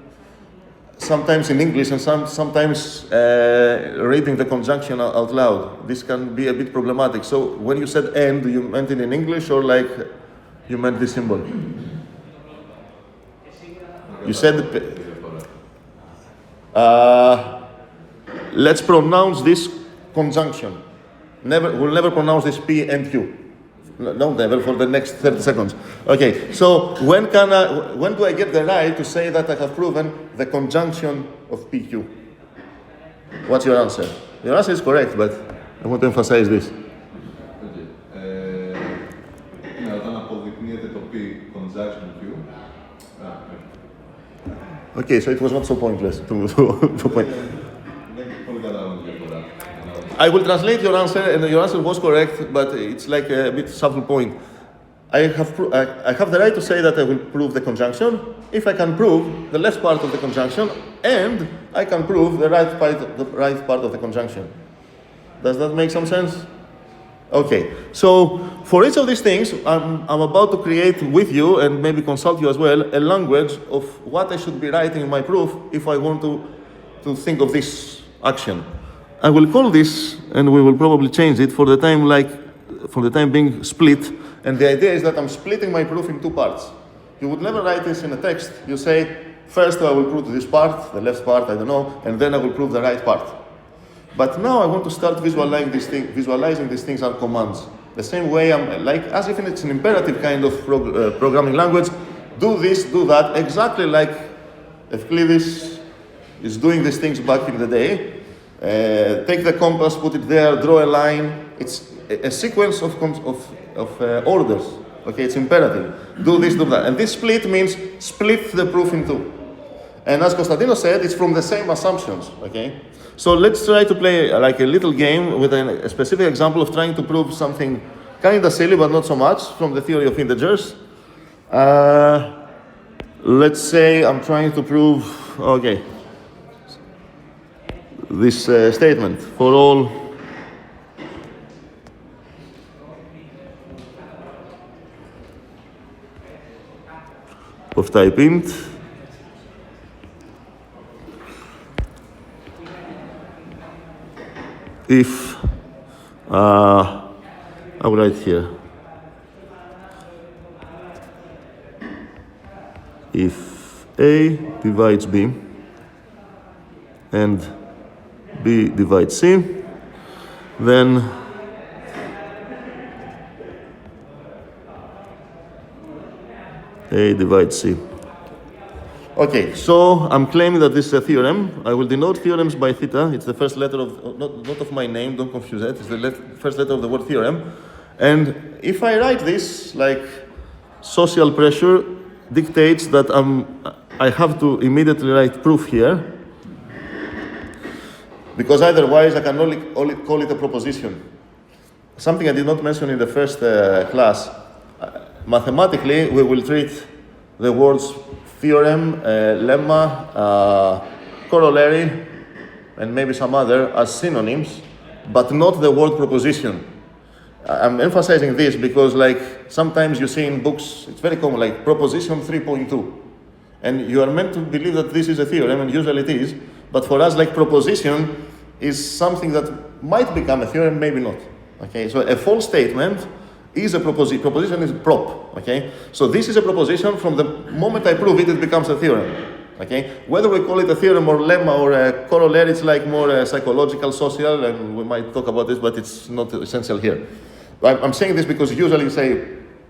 sometimes in English and sometimes reading the conjunction out loud. This can be a bit problematic. So when you said and, you meant it in English or like you meant this symbol? You said, let's pronounce this conjunction. We'll never pronounce this P and Q. No, never for the next 30 seconds. Okay, so when do I get the right to say that I have proven the conjunction of PQ? What's your answer? Your answer is correct, but I want to emphasize this. Όταν αποδεικνύεται το P conjunction Q. Okay, so it was not so pointless to point. I will translate your answer, and your answer was correct, but it's like a bit subtle point. I have the right to say that I will prove the conjunction if I can prove the left part of the conjunction, and I can prove the right part of the conjunction. Does that make some sense? Okay, so for each of these things, I'm about to create with you, and maybe consult you as well, a language of what I should be writing in my proof if I want to think of this action. I will call this, and we will probably change it for the time being, split. And the idea is that I'm splitting my proof in two parts. You would never write this in a text. You say, first I will prove this part, the left part, I don't know, and then I will prove the right part. But now I want to start visualizing these things as commands. The same way I'm like, as if it's an imperative kind of programming language, do this, do that, exactly like Euclides is doing these things back in the day. Take the compass, put it there, draw a line. It's a sequence of orders. Okay, it's imperative. Do this, do that. And this split means split the proof in two. And as Konstantinos said, it's from the same assumptions. Okay, so let's try to play like a little game with a specific example of trying to prove something kind of silly, but not so much, from the theory of integers. Let's say I'm trying to prove, okay, this statement for all of type int if I will write here if A divides B and B divides C, then A divides C. Okay, so I'm claiming that this is a theorem. I will denote theorems by theta. It's the first letter of, not of my name, don't confuse it. It's the first letter of the word theorem. And if I write this, like social pressure dictates that I have to immediately write proof here, because otherwise I can only call it a proposition. Something I did not mention in the first class. Mathematically, we will treat the words theorem, lemma, corollary, and maybe some other as synonyms, but not the word proposition. I'm emphasizing this because, like, sometimes you see in books, it's very common, like proposition 3.2. And you are meant to believe that this is a theorem, and usually it is. But for us, like, proposition is something that might become a theorem, maybe not. Okay, so a false statement is a proposition. Proposition is prop. Okay, so this is a proposition. From the moment I prove it, it becomes a theorem. Okay, whether we call it a theorem or lemma or a corollary, it's like more psychological, social, and we might talk about this, but it's not essential here. I'm saying this because usually you say,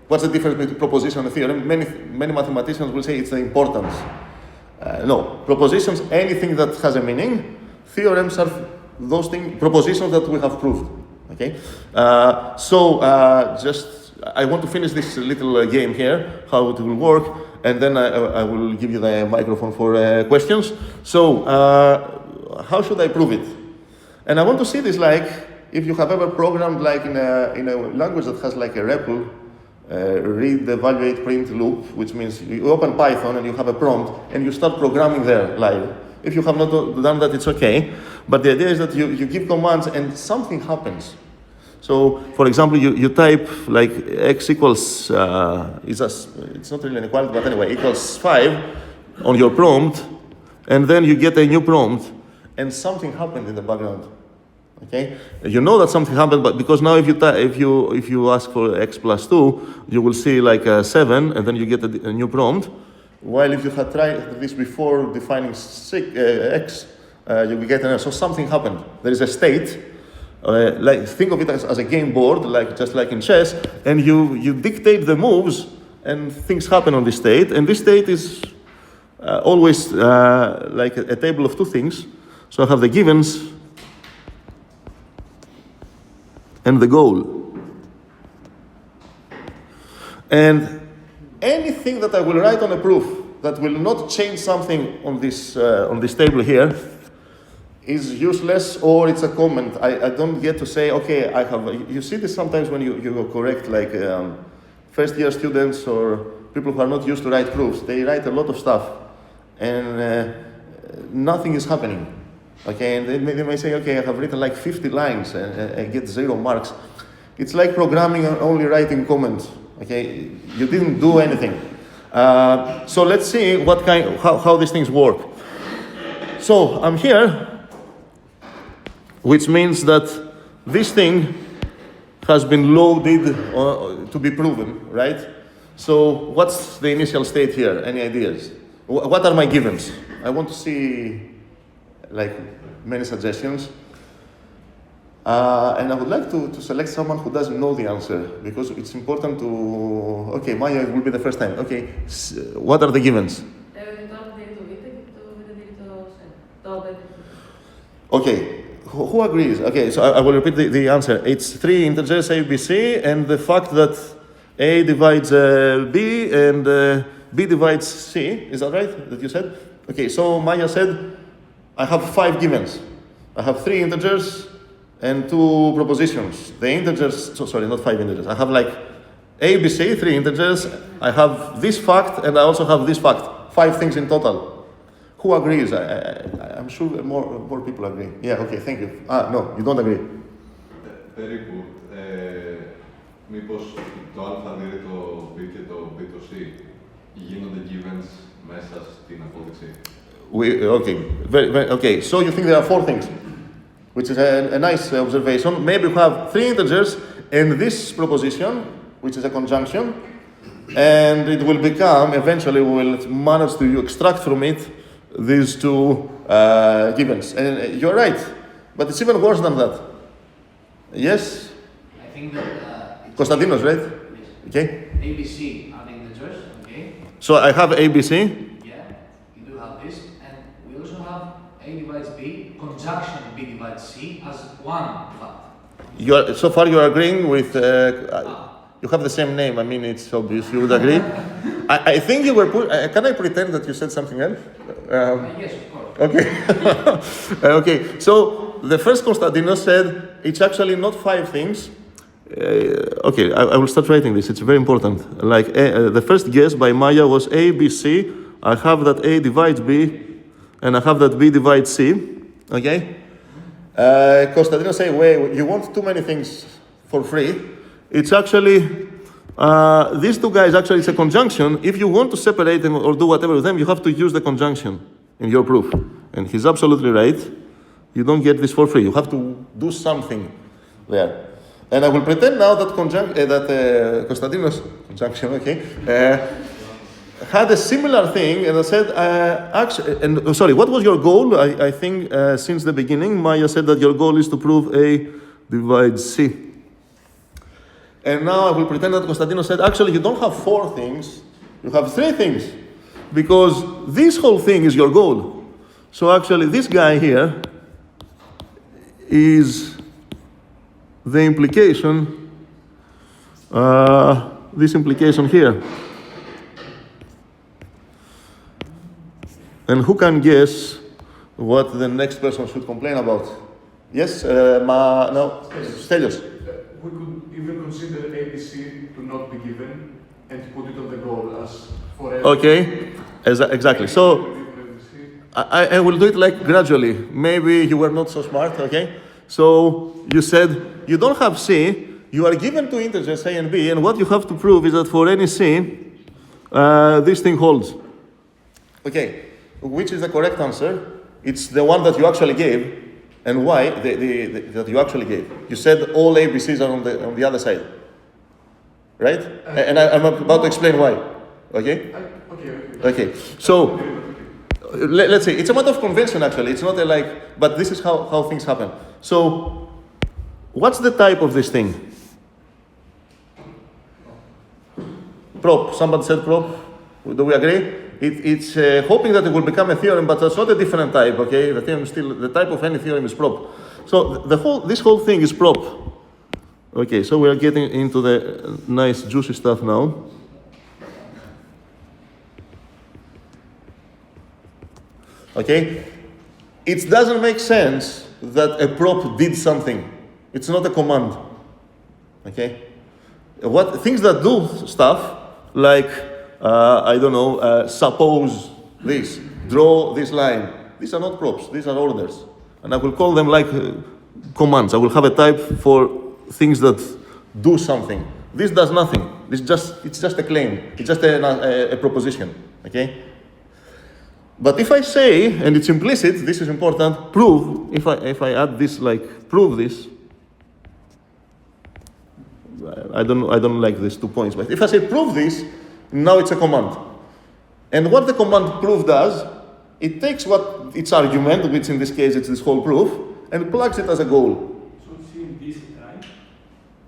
what's the difference between proposition and theorem? Many mathematicians will say it's the importance. No, propositions, anything that has a meaning. Theorems are those things, propositions that we have proved. Okay, just I want to finish this little game here, how it will work, and then I will give you the microphone for questions. So, how should I prove it? And I want to see this like if you have ever programmed like in a language that has like a REPL, read, evaluate, print loop, which means you open Python and you have a prompt and you start programming there live. If you have not done that, it's okay. But the idea is that you give commands and something happens. So, for example, you type like x equals, it's not really an equality, but anyway, equals 5 on your prompt, and then you get a new prompt, and something happened in the background. Okay, you know that something happened, but because now if you ask for x plus 2, you will see like 7, and then you get a new prompt. While if you had tried this before defining x, you will get an error. So something happened. There is a state. Like think of it as a game board, like just like in chess, and you dictate the moves, and things happen on this state. And this state is always like a table of two things. So I have the givens and the goal. And anything that I will write on a proof that will not change something on this table here is useless, or it's a comment. I don't get to say, okay, I have. You see this sometimes when you correct like first year students or people who are not used to write proofs. They write a lot of stuff, and nothing is happening. Okay, and they may say, okay, I have written like 50 lines and I get 0 marks. It's like programming and only writing comments. Okay, you didn't do anything. So let's see how these things work. So I'm here, which means that this thing has been loaded to be proven, right? So what's the initial state here? Any ideas? What are my givens? I want to see like many suggestions. And I would like to select someone who doesn't know the answer, because it's important to... Okay, Maya will be the first time. Okay, what are the givens? Okay, who agrees? Okay, so I will repeat the answer. It's 3 integers, A, B, C, and the fact that A divides B and B divides C. Is that right, that you said? Okay, so Maya said, I have 5 givens. I have 3 integers and 2 propositions. The integers, sorry, not 5 integers. I have like A, B, C, 3 integers. I have this fact, and I also have this fact. 5 things in total. Who agrees? I'm sure more people agree. Yeah, okay, thank you. No, you don't agree. Περίπου. Μήπως το α δίνει το b και το b το c γίνονται givens μέσα στην απόδειξη. Okay, so you think there are 4 things, which is a nice observation. Maybe we have 3 integers and this proposition, which is a conjunction, and it will become, eventually we will manage to extract from it these 2 givens. And you're right, but it's even worse than that. Yes? I think that... Konstantinos, right? Yes. Okay. ABC are the integers, okay? So I have ABC. Yeah, you do have this. And we also have A divides B, conjunction B divides C as one fact. So far you are agreeing with... you have the same name, I mean, it's obvious, you would agree. I think you were... can I pretend that you said something else? Yes, of course. Okay. Okay, so the first Konstantinos said it's actually not 5 things. Okay, I will start writing this, it's very important. Like the first guess by Maya was A, B, C. I have that A divides B, and I have that B divides C. Okay? Konstantinos say, wait, you want too many things for free. It's actually, these 2 guys, actually it's a conjunction. If you want to separate them or do whatever with them, you have to use the conjunction in your proof. And he's absolutely right. You don't get this for free. You have to do something there. And I will pretend now that Konstantinos conjunction, okay, had a similar thing, and I said, sorry, what was your goal? I think since the beginning, Maya said that your goal is to prove A divides C. And now I will pretend that Konstantinos said, actually, you don't have 4 things, you have 3 things, because this whole thing is your goal. So actually, this guy here is the implication, this implication here. And who can guess what the next person should complain about? Yes? No? Stelios. We could even consider ABC to not be given and put it on the goal as forever. Okay, exactly. So I will do it like gradually. Maybe you were not so smart, okay? So you said you don't have C, you are given 2 integers A and B, and what you have to prove is that for any C, this thing holds. Okay. Which is the correct answer? It's the one that you actually gave. And why? That you actually gave. You said all ABCs are on the other side. Right? And I'm about to explain why. Okay? Okay. So, let's say, it's a matter of convention actually. It's not but this is how things happen. So, what's the type of this thing? Prop. Somebody said prop. Do we agree? It's hoping that it will become a theorem, but that's not a different type, okay? The theorem is still, the type of any theorem is prop. So this whole thing is prop. Okay, so we are getting into the nice juicy stuff now. Okay? It doesn't make sense that a prop did something. It's not a command. Okay? Things that do stuff, like I don't know, suppose this, draw this line. These are not props, these are orders. And I will call them like commands. I will have a type for things that do something. This does nothing. It's just a claim. It's just a proposition, okay? But if I say, and it's implicit, this is important, prove, if I add this like, prove this, I don't like these 2 points, but if I say prove this, now it's a command. And what the command prove does, it takes its argument, which in this case it's this whole proof, and plugs it as a goal. So seeing this type?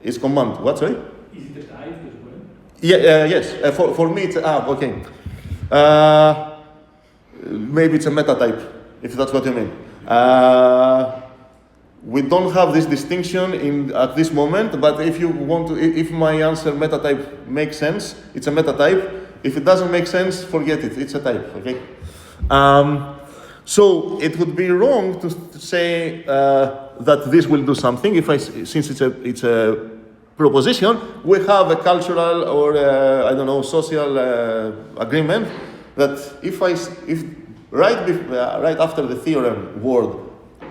It's command. What, sorry? Is it a type as well? Yes. For me it's, okay. Maybe it's a meta type, if that's what you mean. We don't have this distinction at this moment, but if you want to, if my answer meta type makes sense, it's a meta type. If it doesn't make sense, forget it. It's a type. Okay. So it would be wrong to say that this will do something. Since it's a proposition, we have a cultural or I don't know social agreement that if right after the theorem word,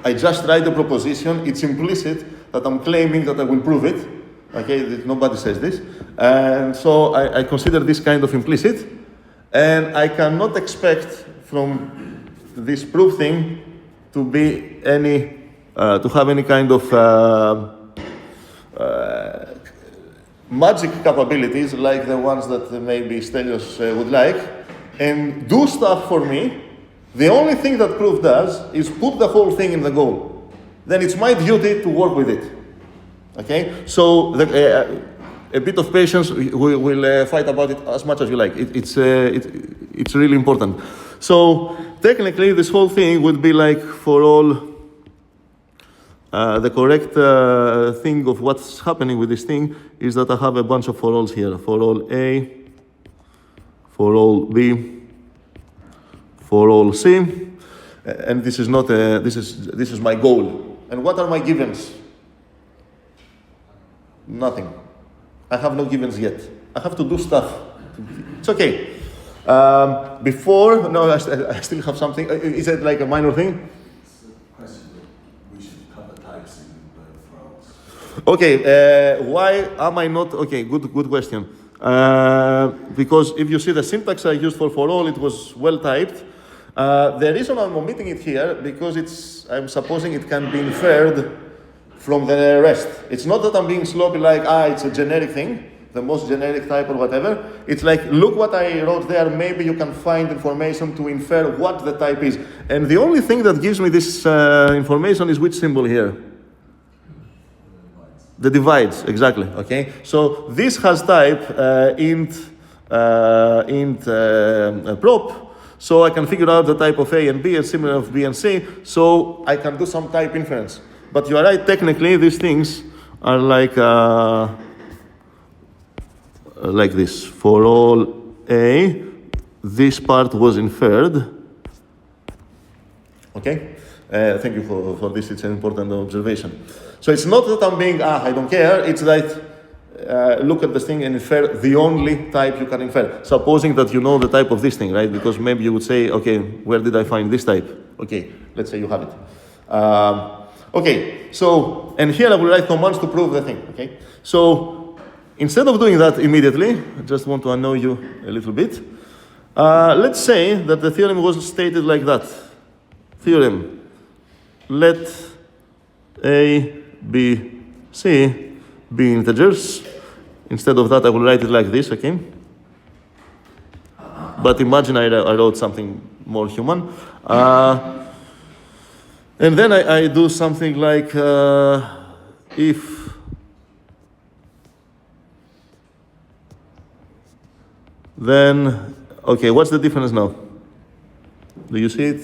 I just write a proposition, it's implicit that I'm claiming that I will prove it. Okay, nobody says this. And so I consider this kind of implicit. And I cannot expect from this proof thing to be to have any kind of magic capabilities like the ones that maybe Stelios would like, and do stuff for me. The only thing that proof does is put the whole thing in the goal. Then it's my duty to work with it. Okay? So a bit of patience. We will fight about it as much as you like. It's really important. So technically, this whole thing would be like for all the correct thing of what's happening with this thing is that I have a bunch of for alls here. For all A, for all B, for all C, and this is not this is my goal. And what are my givens? Nothing. I have no givens yet. I have to do stuff. It's okay. I still have something. Is it like a minor thing? It's a question that we should cover types in for alls. Okay. Why am I not? Okay. Good question. Because if you see the syntax I used for all, it was well typed. The reason I'm omitting it here because I'm supposing it can be inferred from the rest. It's not that I'm being sloppy like it's a generic thing. the most generic type or whatever. It's like, look what I wrote there, maybe you can find information to infer what the type is. And the only thing that gives me this information is which symbol here? The divides, exactly, okay? So this has type int prop, so I can figure out the type of A and B and similar of B and C, so I can do some type inference. But you are right, technically these things are like this. For all A, this part was inferred. Okay? Thank you for this, it's an important observation. So it's not that I'm being, I don't care, it's that look at this thing and infer the only type you can infer. Supposing that you know the type of this thing, right? Because maybe you would say, okay, where did I find this type? Okay, let's say you have it. Okay, so, and here I will write commands to prove the thing, okay? So, instead of doing that immediately, I just want to annoy you a little bit. Let's say that the theorem was stated like that. Theorem, let A, B, C be integers. Instead of that, I will write it like this, okay? But imagine I wrote something more human. And then I do something like if then, okay, what's the difference now? Do you see it?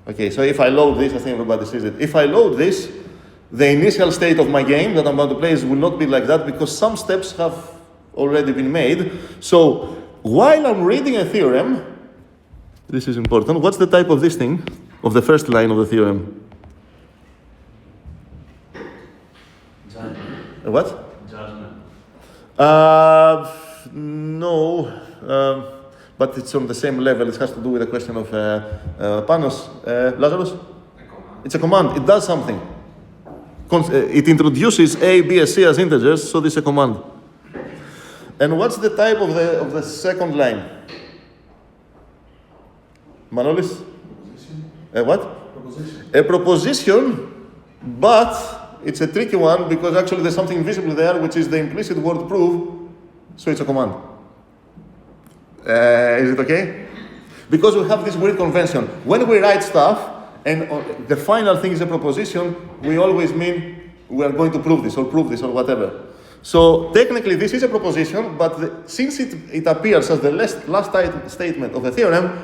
Okay, so if I load this, I think everybody sees it. If I load this, the initial state of my game that I'm about to play will not be like that because some steps have already been made. So while I'm reading a theorem, this is important, what's the type of this thing? Of the first line of the theorem? Judgment. What? Judgment. No, but it's on the same level. It has to do with the question of Panos. Lazarus? It's a command. It does something. It introduces A, B, and C as integers, so this is a command. And what's the type of the second line? Manolis? A what? Proposition. A proposition, but it's a tricky one because actually there's something invisible there, which is the implicit word prove, so it's a command. Is it okay? Because we have this weird convention. When we write stuff, and the final thing is a proposition, we always mean we are going to prove this or whatever. So technically this is a proposition, but since it appears as the last statement of the theorem,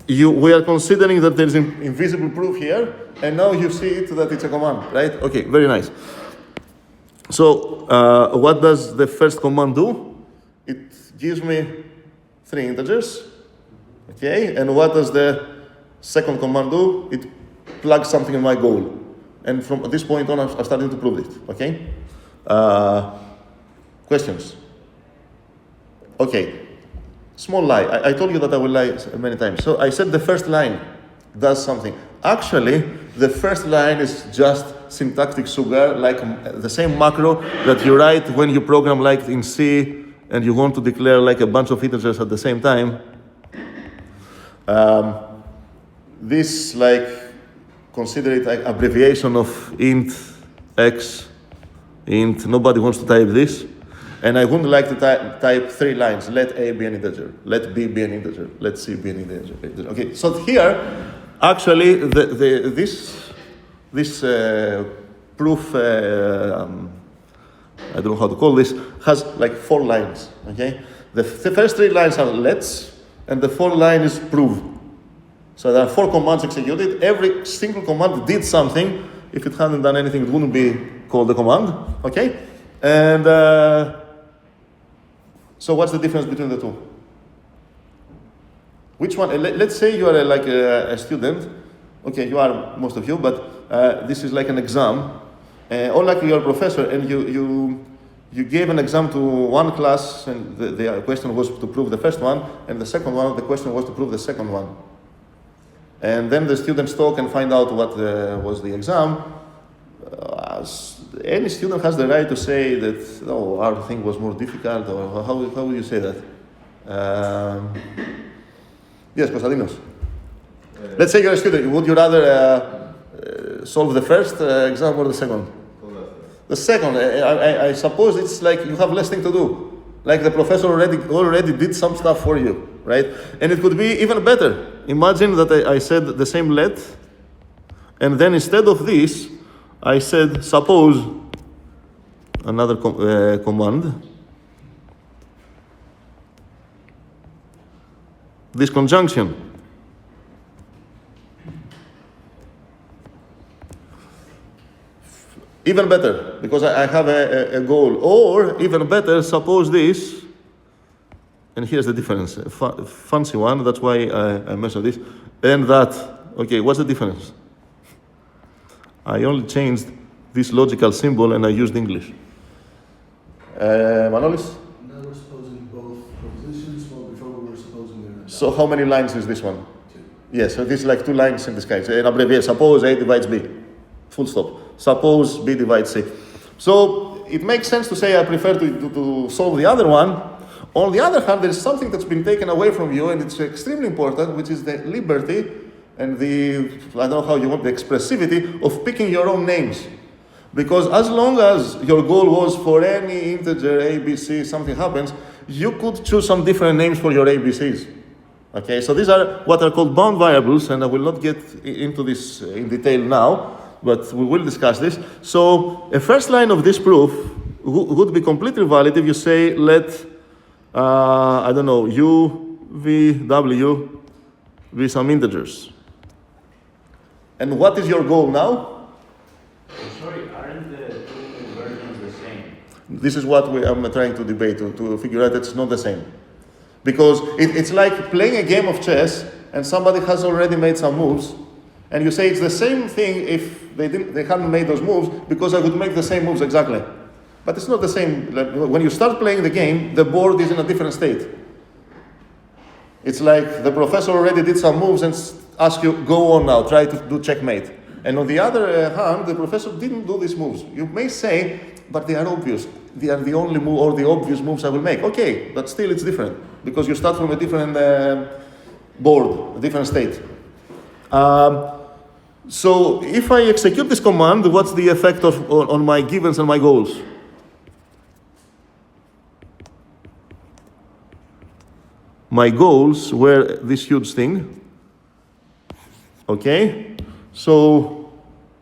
we are considering that there is invisible proof here, and now you see it that it's a command, right? Okay, very nice. So what does the first command do? It gives me 3 integers, okay? And what does the second command do? It plugs something in my goal. And from this point on, I'm starting to prove it, okay? Questions? Okay. Small lie. I told you that I will lie many times. So I said the first line does something. Actually, the first line is just syntactic sugar, like the same macro that you write when you program like in C and you want to declare like a bunch of integers at the same time. This consider it like abbreviation of int x, int, nobody wants to type this. And I wouldn't like to type 3 lines. Let A be an integer. Let B be an integer. Let C be an integer. Okay, so here, actually, this proof, I don't know how to call this, has like 4 lines, okay? The first 3 lines are let's, and the 4th line is prove. So there are 4 commands executed. Every single command did something. If it hadn't done anything, it wouldn't be called a command, okay? And so what's the difference between the two? Which one? Let's say you are a student. Okay, you are, most of you, but this is like an exam. Or like you are a professor and you gave an exam to one class and the question was to prove the first one, and the second one, the question was to prove the second one. And then the students talk and find out what was the exam. Any student has the right to say that, oh, our thing was more difficult, or how would you say that? Yes, Konstantinos. Let's say you're a student. Would you rather solve the first exam or the second? The The second, I suppose it's like you have less thing to do. Like the professor already did some stuff for you, right? And it could be even better. Imagine that I said the same let, and then instead of this, I said suppose another command. This conjunction. Even better, because I have a goal. Or, even better, suppose this, and here's the difference. Fancy one, that's why I mentioned this. And that, okay, what's the difference? I only changed this logical symbol and I used English. Manolis? Now we're supposing both propositions, while before we were supposing they're So how many lines is this one? 2. Yes, so this is like 2 lines in this case. An abbreviation, suppose A divides B. Full stop. Suppose B divides C. So it makes sense to say I prefer to solve the other one. On the other hand, there is something that's been taken away from you, and it's extremely important, which is the liberty and the, I don't know how you want, the expressivity of picking your own names. Because as long as your goal was for any integer A, B, C, something happens, you could choose some different names for your ABCs. Okay, so these are what are called bound variables, and I will not get into this in detail now, but we will discuss this. So a first line of this proof would be completely valid if you say let, I don't know, U, V, W be some integers. And what is your goal now? Sorry, aren't the two versions the same? This is what I'm trying to debate, to figure out it's not the same. Because it's like playing a game of chess and somebody has already made some moves, and you say it's the same thing if they hadn't made those moves, because I would make the same moves exactly. But it's not the same. When you start playing the game, the board is in a different state. It's like the professor already did some moves and asked you, go on now, try to do checkmate. And on the other hand, the professor didn't do these moves. You may say, but they are obvious. They are the only move or the obvious moves I will make. Okay, but still it's different, because you start from a different board, a different state. So if I execute this command, what's the effect on my givens and my goals? My goals were this huge thing. Okay, so,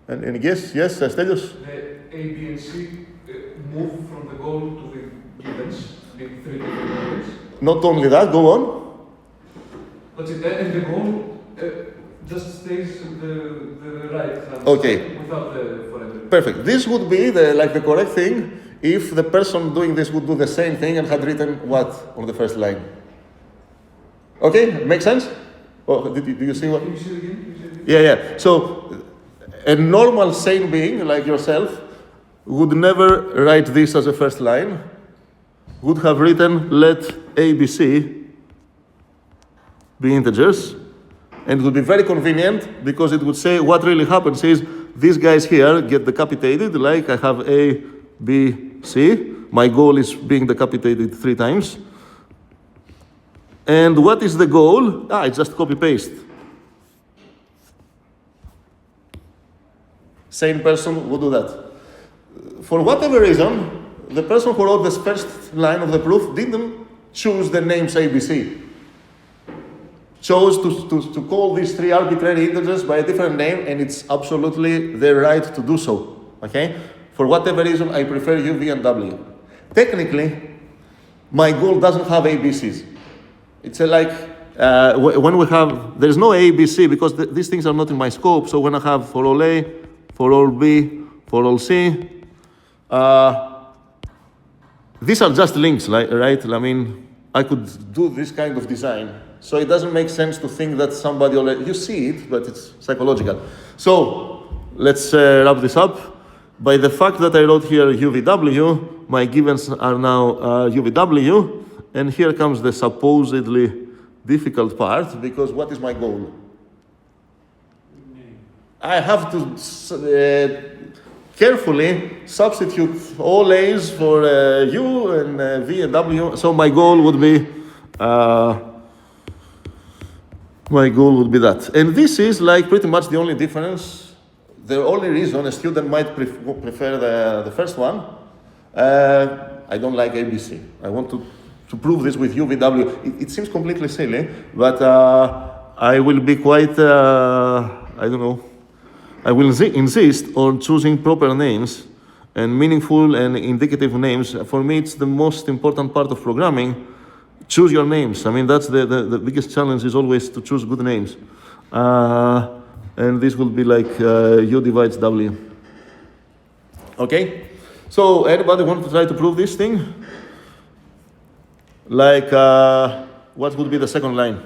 and yes, Stelios? The A, B, and C move from the goal to the givens in 3 different ways. Not only that, go on. That's it. And the goal just stays the right hand Okay. without the forever. Perfect. This would be the correct thing if the person doing this would do the same thing and had written what on the first line. Okay, makes sense? Oh, do you see what? Can you see it again? Yeah. So a normal sane being like yourself would never write this as a first line, would have written let A, B, C be integers, and it would be very convenient because it would say what really happens is these guys here get decapitated, like I have A, B, C. My goal is being decapitated 3 times. And what is the goal? It's just copy-paste. Sane person would do that. For whatever reason, the person who wrote this first line of the proof didn't choose the names ABC. Chose to call these 3 arbitrary integers by a different name, and it's absolutely their right to do so. Okay? For whatever reason, I prefer U, V, and W. Technically, my goal doesn't have ABCs. It's when we have, there's no A, B, C, because these things are not in my scope. So when I have for all A, for all B, for all C, these are just links, right? I mean, I could do this kind of design. So it doesn't make sense to think that somebody already, you see it, but it's psychological. So let's wrap this up. By the fact that I wrote here UVW, my givens are now UVW. And here comes the supposedly difficult part, because what is my goal? I have to carefully substitute all A's for U and V and W. So my goal would be that. And this is like pretty much the only difference. the only reason a student might prefer the first one, I don't like ABC. I want to prove this with UVW. It seems completely silly, but I will be quite, I don't know, I will insist on choosing proper names and meaningful and indicative names. For me, it's the most important part of programming. Choose your names. I mean, that's the biggest challenge is always to choose good names. And this will be like U divides W. Okay? So, anybody want to try to prove this thing? Like, what would be the second line?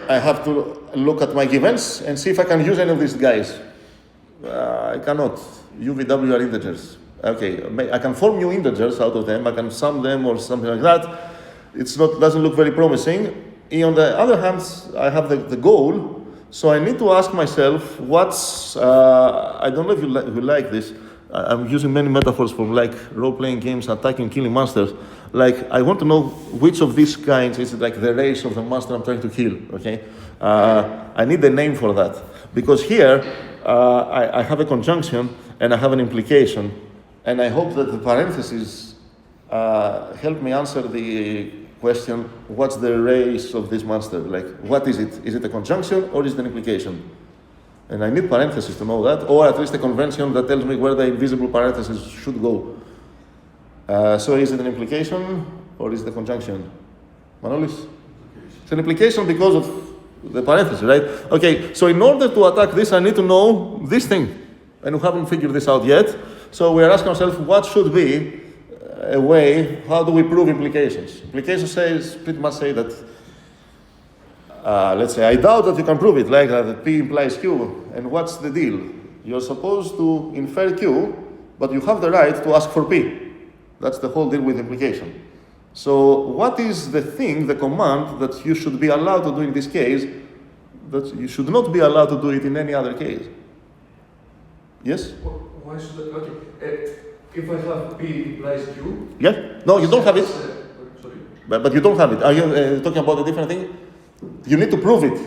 I have to look at my givens and see if I can use any of these guys. I cannot. UVW are integers. Okay, I can form new integers out of them. I can sum them or something like that. Doesn't look very promising. On the other hand, I have the goal. So I need to ask myself, I don't know if you like this. I'm using many metaphors from like role-playing games, attacking, killing monsters. Like, I want to know which of these kinds is like the race of the monster I'm trying to kill, okay? I need a name for that. Because here, I have a conjunction and I have an implication. And I hope that the parentheses help me answer the question, what's the race of this monster? Like, what is it? Is it a conjunction or is it an implication? And I need parentheses to know that, or at least a convention that tells me where the invisible parentheses should go. So is it an implication or is it a conjunction? Manolis? It's an implication because of the parenthesis, right? Okay, so in order to attack this, I need to know this thing. And we haven't figured this out yet. So we are asking ourselves, what should be a way, how do we prove implications? Implications pretty much say that, let's say, I doubt that you can prove it, like that P implies Q. And what's the deal? You're supposed to infer Q, but you have the right to ask for P. That's the whole deal with implication. So what is the thing, the command, that you should be allowed to do in this case, that you should not be allowed to do it in any other case? Yes? Why should I? Okay. If I have P implies Q. Yeah? No, you don't have it. Sorry. But you don't have it. Are you talking about a different thing? You need to prove it.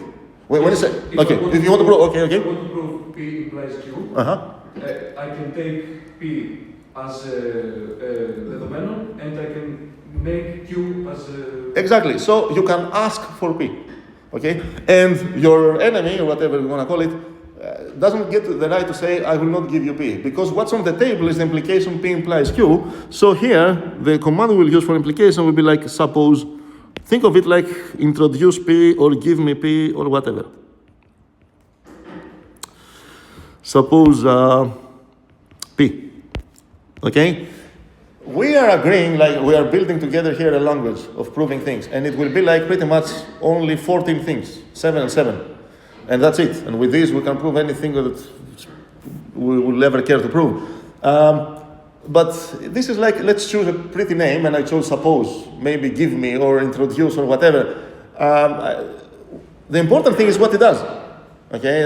When you say, okay, if you want to prove, okay. If I want to prove P implies Q, I can take P as the domain, and I can make Q as a... Exactly. So you can ask for P. Okay? And your enemy, or whatever you want to call it, doesn't get the right to say, I will not give you P. Because what's on the table is the implication P implies Q. So here, the command we'll use for implication will be like, suppose, think of it like introduce P or give me P or whatever. Suppose P. Okay? We are agreeing, like we are building together here a language of proving things. And it will be like pretty much only 14 things, 7 and 7. And that's it. And with this, we can prove anything that we will ever care to prove. But this is like, let's choose a pretty name, and I chose suppose, maybe give me, or introduce, or whatever. The important thing is what it does. Okay,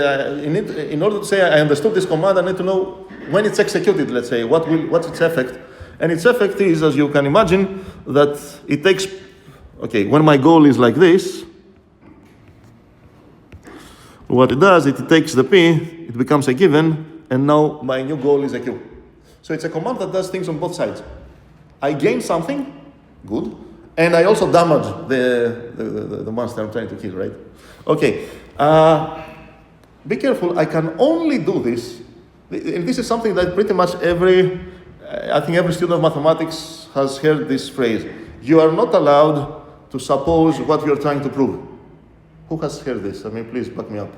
in order to say I understood this command, I need to know when it's executed, let's say, what's its effect. And its effect is, as you can imagine, that it takes, okay, when my goal is like this, what it does, it takes the P, it becomes a given, and now my new goal is a Q. So it's a command that does things on both sides. I gain something, good, and I also damage the monster I'm trying to kill, right? Okay, be careful, I can only do this, and this is something that pretty much I think every student of mathematics has heard this phrase. You are not allowed to suppose what you're trying to prove. Who has heard this? I mean, please back me up.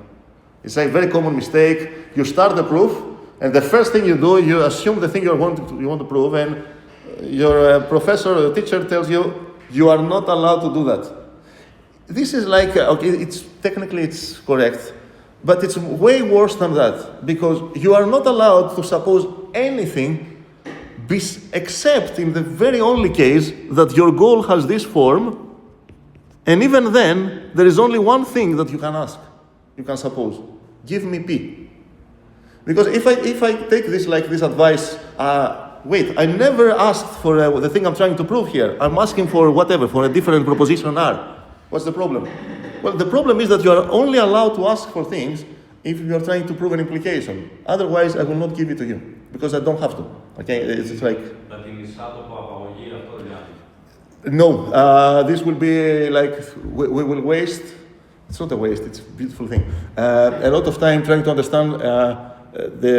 It's a very common mistake. You start the proof, and the first thing you do, you assume the thing you want to prove, and your professor or teacher tells you, you are not allowed to do that. This is like, okay, technically it's correct, but it's way worse than that, because you are not allowed to suppose anything except in the very only case that your goal has this form. And even then, there is only one thing that you can ask. You can suppose, give me P. Because if I take this like this advice, wait, I never asked for the thing I'm trying to prove here. I'm asking for whatever, for a different proposition R. What's the problem? Well, the problem is that you are only allowed to ask for things if you are trying to prove an implication. Otherwise, I will not give it to you because I don't have to. Okay, it's like. But in isότοπο απαγωγή αυτό δηλαδή. No, this will be like we will waste. It's not a waste. It's a beautiful thing. A lot of time trying to understand the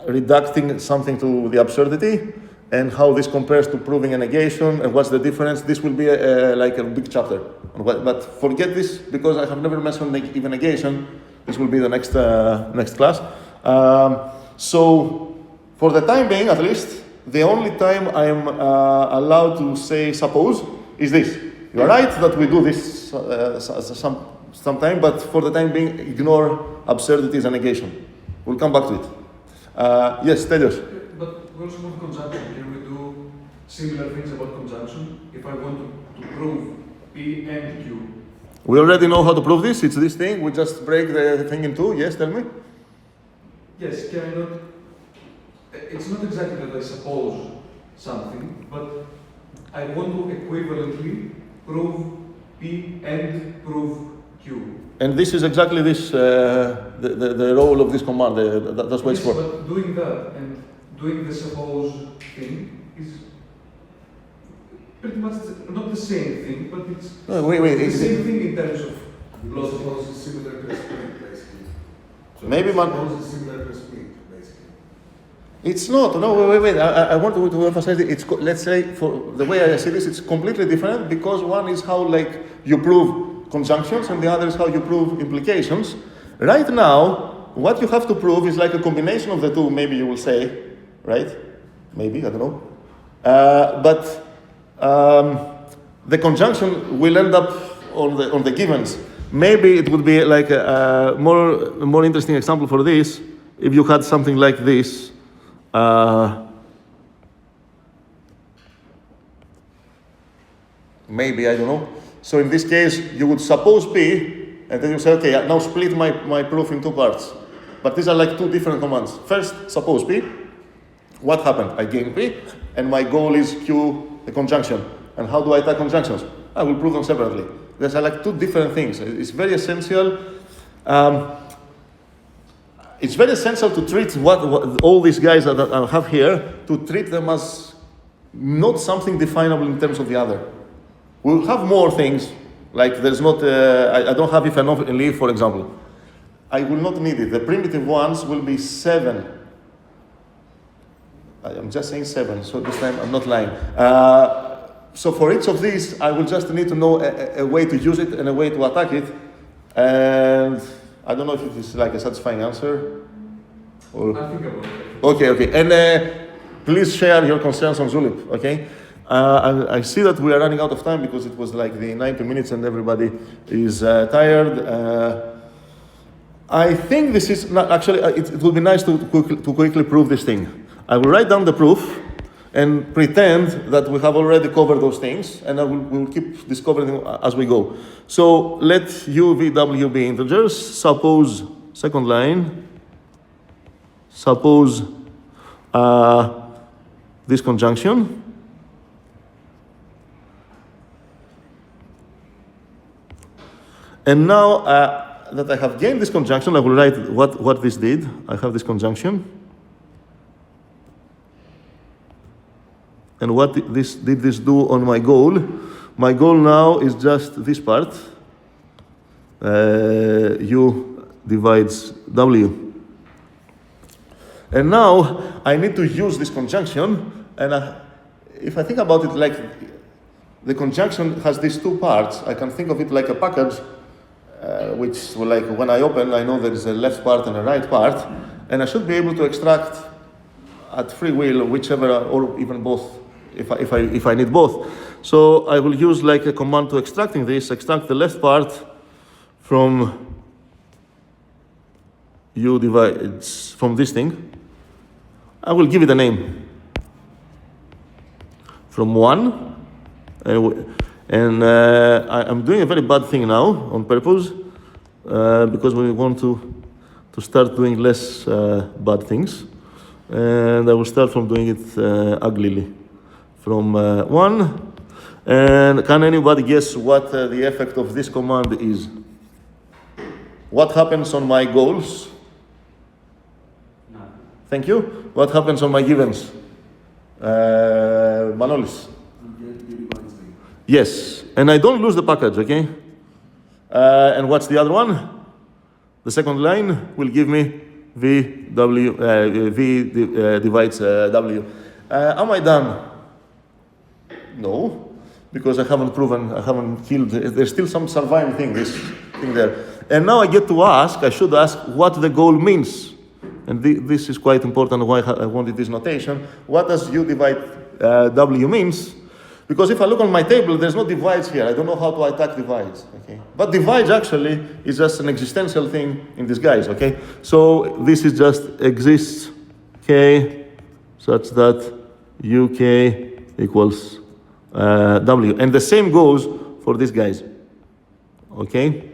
reducting something to the absurdity and how this compares to proving a negation and what's the difference. This will be like a big chapter. But forget this because I have never mentioned even negation. This will be the next class. So for the time being, at least, the only time I am allowed to say suppose is this. You are right that we do this sometime, but for the time being, ignore absurdity as a negation. We'll come back to it. Yes, tell us. But we also have conjunction. Can we do similar things about conjunction? If I want to prove P and Q. We already know how to prove this. It's this thing. We just break the thing in two. Yes, tell me. Yes, can I not? It's not exactly that I suppose something, but I want to equivalently prove P and prove Q. And this is exactly this, the role of this command. That's what it's for. But doing that and doing the suppose thing is pretty much not the same thing, but it's the same thing in terms of logic. Suppose is similar to a spring, basically. So Maybe man. suppose is similar to a spring, basically. It's not. No, wait. I want to emphasize it. It's let's say for the way I see this, it's completely different because one is how like you prove conjunctions and the other is how you prove implications. Right now, what you have to prove is like a combination of the two. Maybe you will say, right? Maybe I don't know. But the conjunction will end up on the givens. Maybe it would be like a more interesting example for this if you had something like this. Maybe, I don't know. So in this case, you would suppose P, and then you say, okay, now split my proof in two parts. But these are like two different commands. First, suppose P. What happened? I gain P, and my goal is Q, the conjunction. And how do I attack conjunctions? I will prove them separately. These are like two different things. It's very essential. It's very essential to treat what all these guys that I have here, to treat them as not something definable in terms of the other. We'll have more things, like there's not, I don't have if and of and leave, for example. I will not need it. The primitive ones will be 7. I'm just saying 7, so this time I'm not lying. So for each of these, I will just need to know a way to use it and a way to attack it. And I don't know if it is like a satisfying answer. Or... I think about it. Okay. And please share your concerns on Zulip, okay? I see that we are running out of time because it was like the 90 minutes and everybody is tired. I think this is not actually, it would be nice to quickly prove this thing. I will write down the proof and pretend that we have already covered those things, and we will keep discovering them as we go. So let u, v, w be integers. Suppose, second line, suppose this conjunction. And now that I have gained this conjunction, I will write what this did. I have this conjunction. And what did this do on my goal? My goal now is just this part. U divides W. And now I need to use this conjunction. And if I think about it like the conjunction has these two parts, I can think of it like a package, which like when I open, I know there is a left part and a right part. And I should be able to extract at free will whichever, or even both, if I need both. So I will use like a command to extract the left part from U divides from this thing. I will give it a name. From 1, and I'm doing a very bad thing now on purpose because we want to start doing less bad things, and I will start from doing it uglily. From 1, and can anybody guess what the effect of this command is? What happens on my goals? Nothing. Thank you. What happens on my givens? Manolis. You divide me. Yes, and I don't lose the package, okay? And what's the other one? The second line will give me V divides W. Am I done? No, because I haven't killed, there's still some surviving thing, this thing there. And now I get to ask, I should ask what the goal means. And this is quite important why I wanted this notation. What does U divide W means? Because if I look on my table, there's no divides here. I don't know how to attack divides, okay? But divides actually is just an existential thing in disguise, okay? So this is just exists K such that UK equals W. And the same goes for these guys, okay?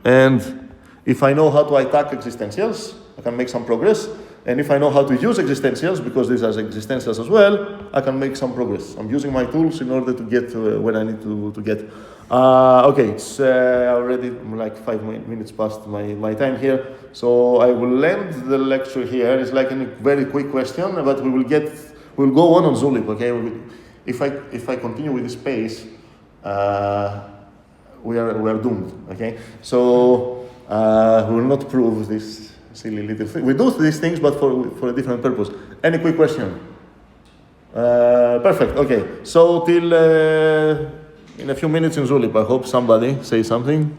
And if I know how to attack existentials, I can make some progress. And if I know how to use existentials, because these are existentials as well, I can make some progress. I'm using my tools in order to get to where I need to get. Okay, it's already like 5 minutes past my time here. So I will end the lecture here. It's like a very quick question, but we'll go on Zulip, okay? If I continue with this pace, we are doomed, okay? So we will not prove this silly little thing. We do these things, but for a different purpose. Any quick question? Perfect, okay. So till in a few minutes in Zulip, I hope somebody say something.